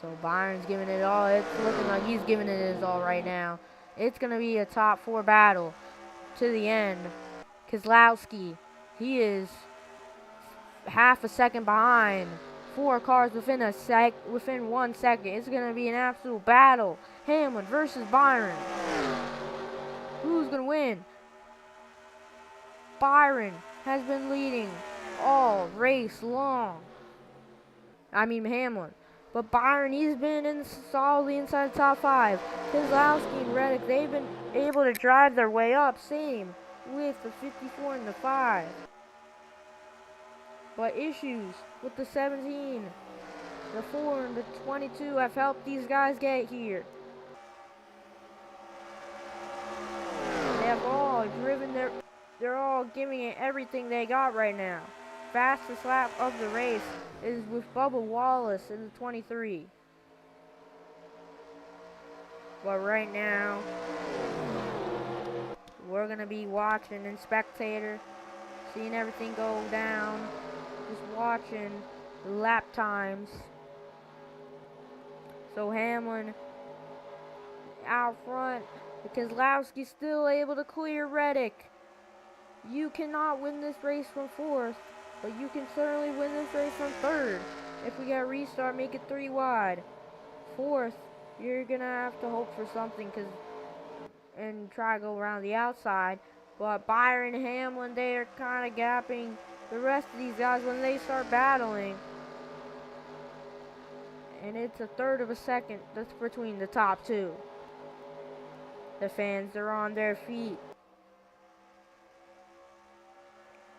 So Byron's giving it all. It's looking like he's giving it his all right now. It's gonna be a top 4 battle to the end. Keselowski, he is half a second behind. 4 cars within 1 second. It's gonna be an absolute battle. Hamlin versus Byron. Who's gonna win? Byron has been leading all race long. I mean Hamlin. But Byron, he's been solidly inside the top 5. Keselowski and Reddick, they've been able to drive their way up. Same with the 54 and the 5. But issues with the 17, the 4, and the 22 have helped these guys get here. They have all driven they're all giving it everything they got right now. Fastest lap of the race is with Bubba Wallace in the 23. But right now, we're going to be watching and spectator, seeing everything go down, just watching the lap times. So Hamlin out front, because Keselowski's still able to clear Reddick. You cannot win this race from 4th, but you can certainly win this race from 3rd. If we get a restart, make it 3 wide. 4th, you're going to have to hope for something and try to go around the outside. But Byron and Hamlin, they are kind of gapping the rest of these guys when they start battling. And it's a 1/3 of a second that's between the top 2. The fans are on their feet.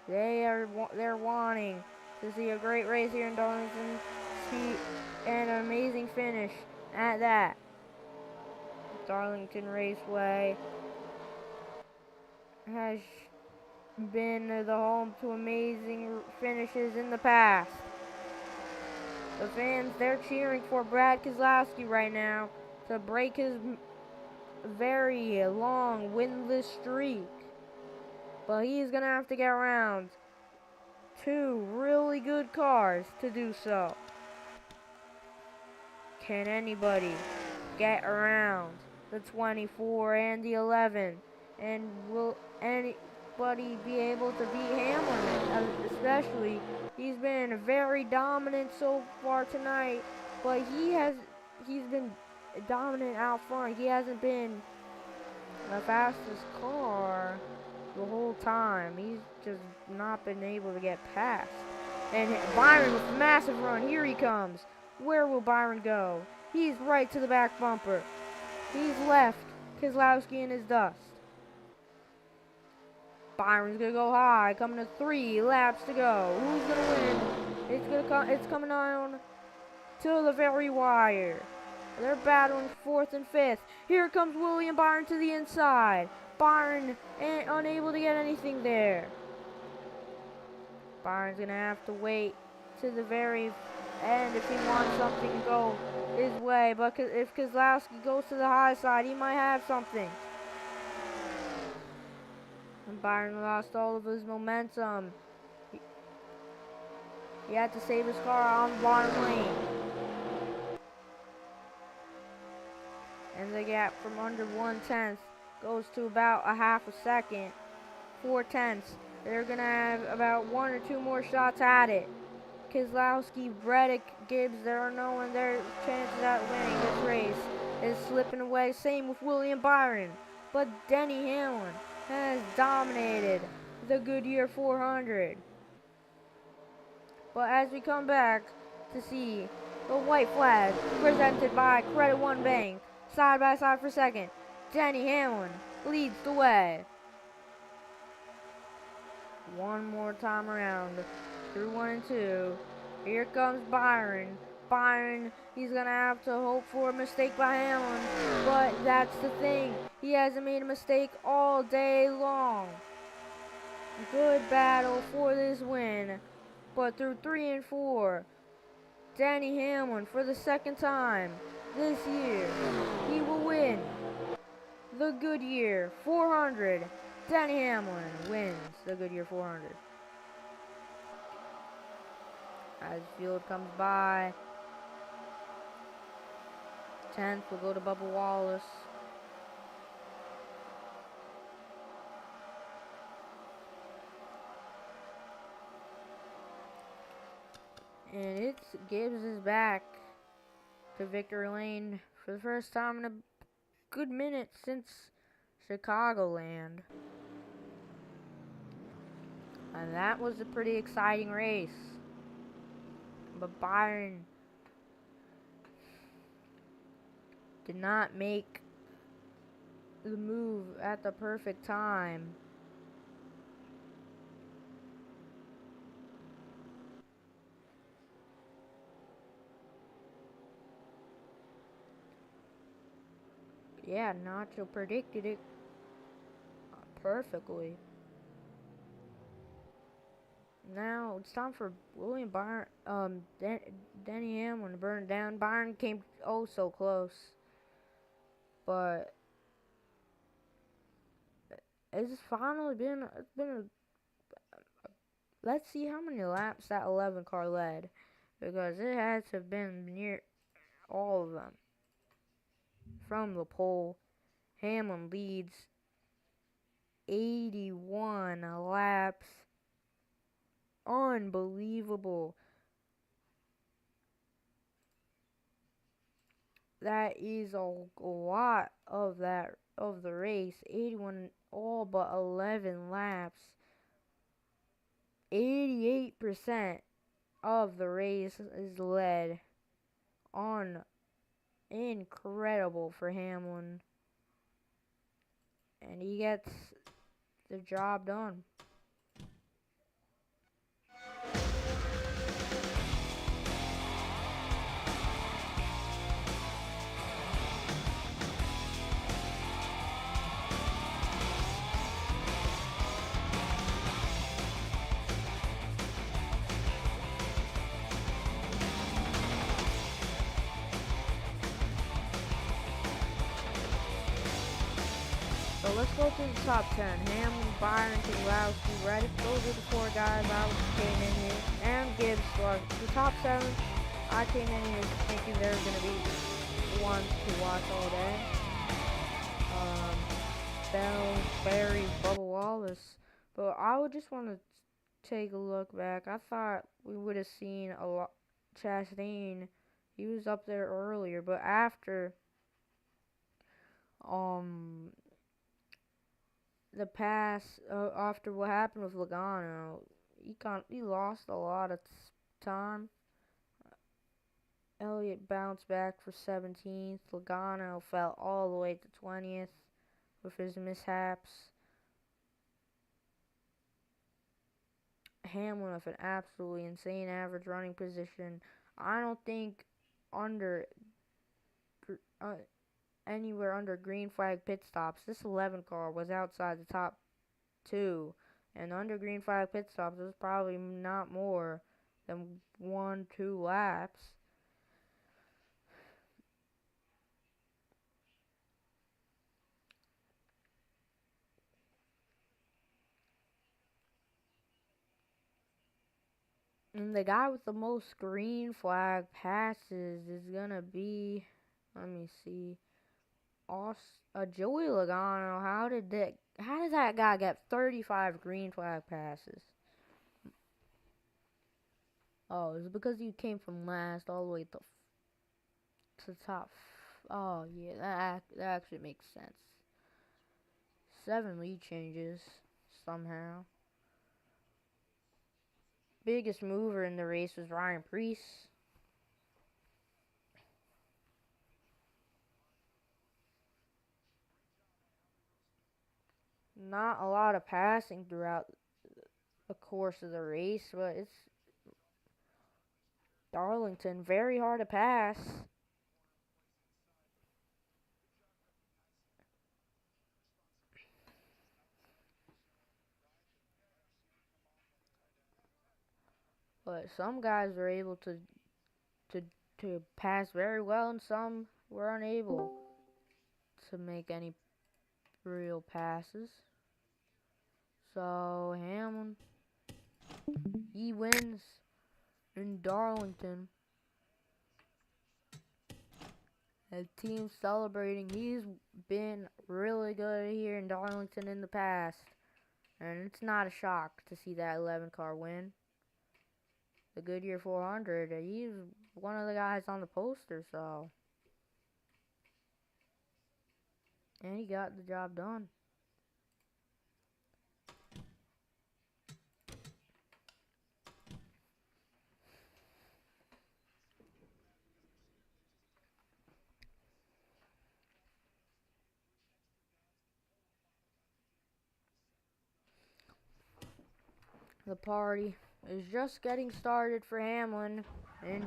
They're wanting to see a great race here in Darlington, see an amazing finish at that. Darlington Raceway has been the home to amazing finishes in the past. The fans, they're cheering for Brad Keselowski right now to break his very long winless streak. But he's going to have to get around 2 really good cars to do so. Can anybody get around the 24 and the 11? And will anybody be able to beat Hamlin? Especially, he's been very dominant so far tonight, but he's been dominant out front. He hasn't been the fastest car the whole time. He's just not been able to get past. And Byron with a massive run. Here he comes. Where will Byron go? He's right to the back bumper. He's left Keselowski in his dust. Byron's gonna go high. Coming to 3 laps to go. Who's gonna win? It's coming on to the very wire. They're battling 4th and 5th. Here comes William Byron to the inside. Byron unable to get anything there. Byron's gonna have to wait to the very end if he wants something to go his way. But if Keselowski goes to the high side, he might have something. And Byron lost all of his momentum. He had to save his car on the bottom lane. And the gap from under 1/10 goes to about a half a second. 4/10. They're going to have about 1 or 2 more shots at it. Keselowski, Reddick, Gibbs, there are no one. Their chances at winning this race is slipping away. Same with William Byron. But Denny Hamlin has dominated the Goodyear 400. But as we come back to see the white flag presented by Credit One Bank, side by side for second, Denny Hamlin leads the way. One more time around through 1 and 2. Here comes Byron. Byron, he's going to have to hope for a mistake by Hamlin. But that's the thing. He hasn't made a mistake all day long. Good battle for this win. But through 3 and 4, Denny Hamlin, for the second time this year, he will win the Goodyear 400. Denny Hamlin wins the Goodyear 400. As field comes by, 10th will go to Bubba Wallace. And it's Gibbs is back to victory lane for the first time in a good minute since Chicagoland. And that was a pretty exciting race. But Byron did not make the move at the perfect time. Yeah, Nacho predicted it perfectly. Now it's time for William Byron, Denny Hamlin to burn it down. Byron came oh so close, but it's finally been let's see how many laps that 11 car led, because it has to have been near all of them. From the pole, Hamlin leads 81 laps. Unbelievable. That is a lot of the race. 81 all but 11 laps. 88% of the race is led on. Incredible for Hamlin. And he gets the job done. So let's go through the top 10. Hamlin, Byron, Keselowski, Reddick. Those are the 4 guys I came in here. And Gibbs. So the top 7, I came in here thinking they were going to be ones to watch all day. Bell, Barry, Bubba Wallace. But I would just want to take a look back. I thought we would have seen a lot. Chastain, he was up there earlier, but after the pass, after what happened with Logano, he lost a lot of time. Elliott bounced back for 17th. Logano fell all the way to 20th with his mishaps. Hamlin with an absolutely insane average running position. I don't think anywhere under green flag pit stops, this 11 car was outside the top 2. And under green flag pit stops, it was probably not more than 1-2 laps. And the guy with the most green flag passes is gonna be, let me see, Joey Logano. How did that guy get 35 green flag passes? Oh, it's because you came from last all the way to top. Oh yeah, that actually makes sense. 7 lead changes somehow. Biggest mover in the race was Ryan Preece. Not a lot of passing throughout the course of the race, but it's Darlington, very hard to pass. But some guys were able to to pass very well, and some were unable to make any real passes. So Hamlin, he wins in Darlington. The team's celebrating. He's been really good here in Darlington in the past. And it's not a shock to see that 11 car win. The Goodyear 400, he's one of the guys on the poster, so. And he got the job done. The party is just getting started for Hamlin in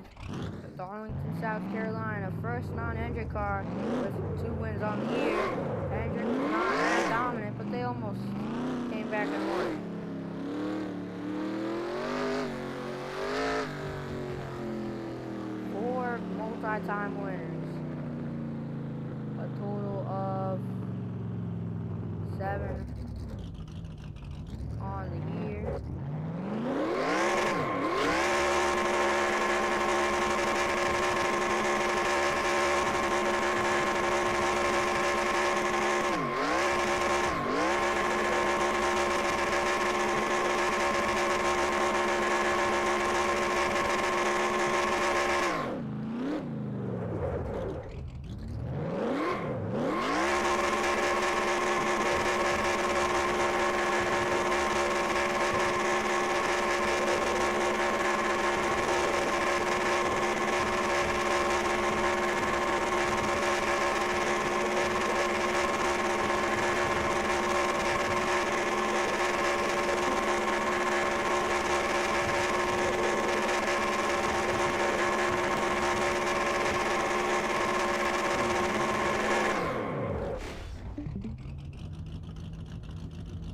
Darlington, South Carolina. First non-engine car with 2 wins on the year. Engine was not as dominant, but they almost came back and won. Four multi-time winners. A total of 7 on the year.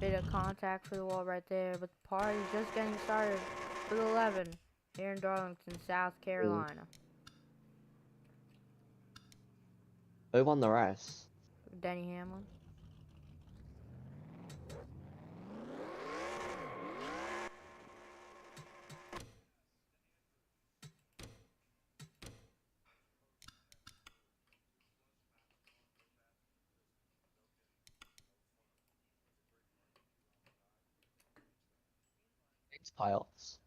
Bit of contact for the wall right there, but the party's just getting started for the 11 here in Darlington, South Carolina. Who won the race? Denny Hamlin. It's pilots.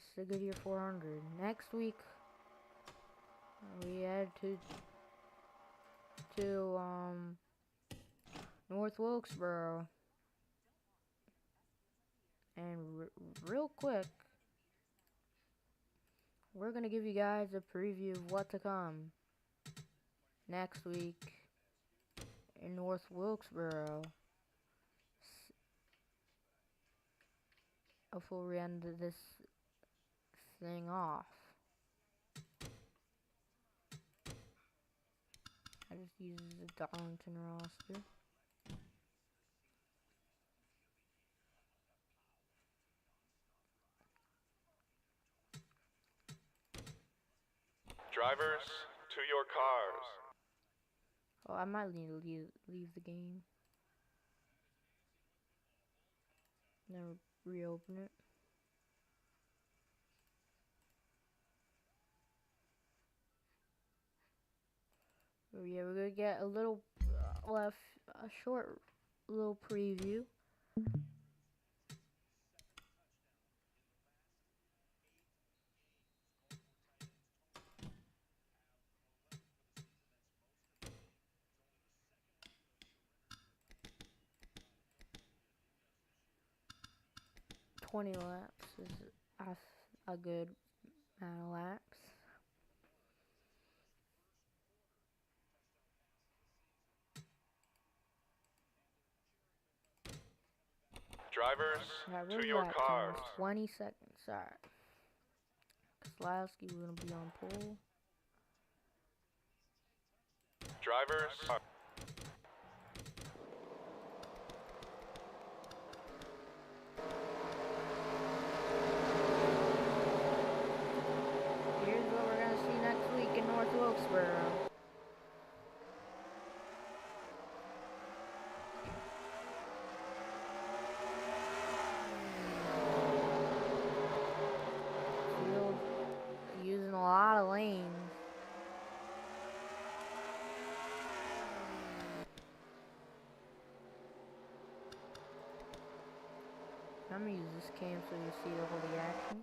This is a Goodyear 400. Next week, we head to North Wilkesboro, and real quick, we're gonna give you guys a preview of what to come next week in North Wilkesboro. Before we end this thing off, I just use the Darlington roster. Drivers, to your cars. Oh, I might need to leave the game. Never reopen it. Oh, yeah, we're gonna get a little a short little preview. $20 laps is a good amount of laps. Drivers, Alright, to we're your lap cars. times, 20 seconds. Alright. Slowski, we're gonna be on pole. Drivers. Here's what we're gonna see next week in North Wilkesboro. Field using a lot of lanes. I'm gonna use this cam so you see all the action.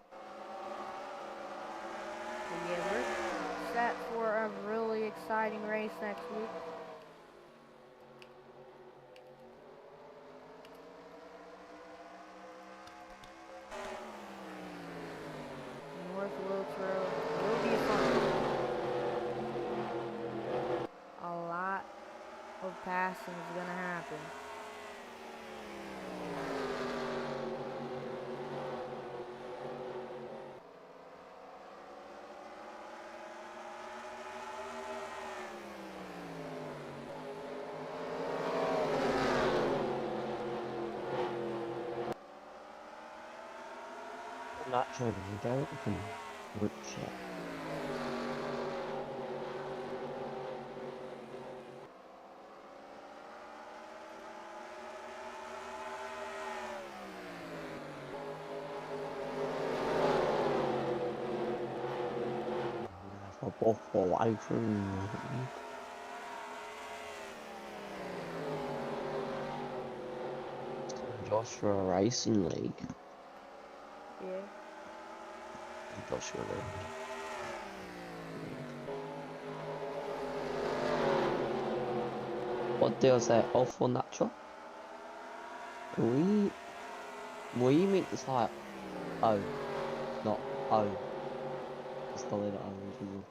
But yeah, we're set for a really exciting race next week. North Wilkesboro will be fun. A lot of passing is gonna happen. Not trying to go from work chat. For both away from Joshua Racing League. Yeah. Joshua League. What deal is that? All for natural? We make this like O, not O. It's the letter O. Original.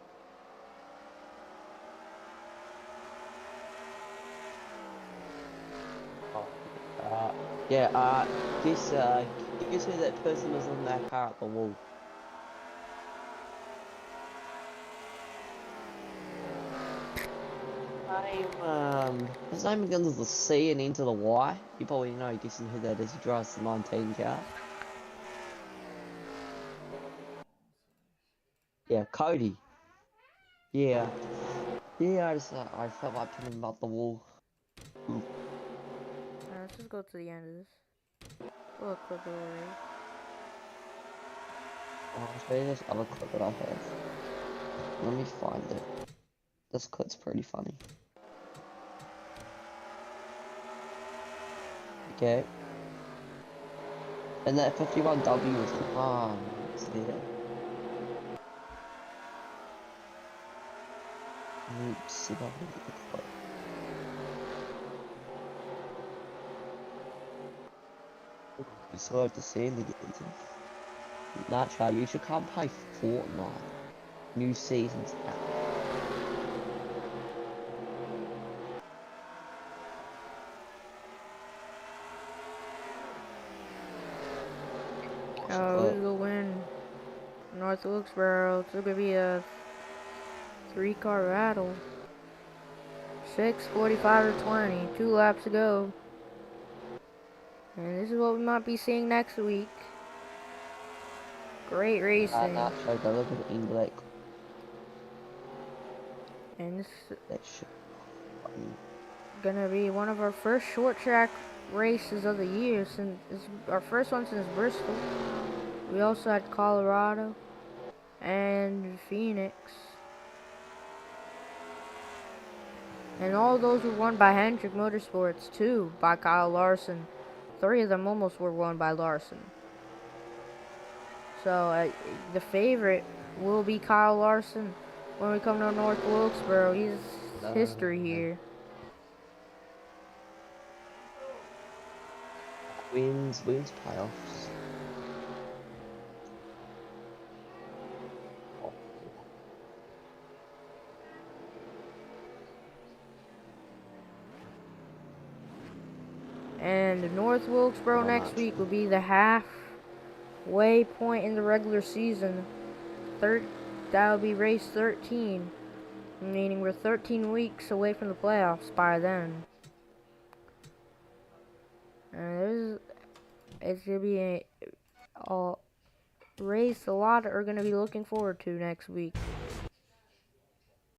Yeah, guess who that person is in that car at the wall? His name begins with a C and ends with a Y. You probably know, guessing who that is. He drives the 19 car. Yeah, Cody. Yeah. Yeah, I felt like telling him about the wall. Let's just go to the end of this. We'll clip it away. I'll show you this other clip that I have. Let me find it. This clip's pretty funny. Okay. And that 51W was fun. See ya. Oops, it's hard to say in the games. Not try, you should come play Fortnite. New season's out. Oh, who's gonna win? North Wilkesboro. It's gonna be a 3-car battle. 6:45 to 20. 2 laps to go. And this is what we might be seeing next week. Great racing. Not try, go look at English. And this That shit. gonna be one of our first short track races of the year, since it's our first one since Bristol. We also had Colorado and Phoenix, and all those were won by Hendrick Motorsports, 2 by Kyle Larson. 3 of them almost were won by Larson. So the favorite will be Kyle Larson when we come to North Wilkesboro. He's history here. Wins playoffs. And North Wilkesboro next week will be the halfway point in the regular season. That'll be race 13, meaning we're 13 weeks away from the playoffs by then. And it's gonna be a race a lot are gonna be looking forward to next week.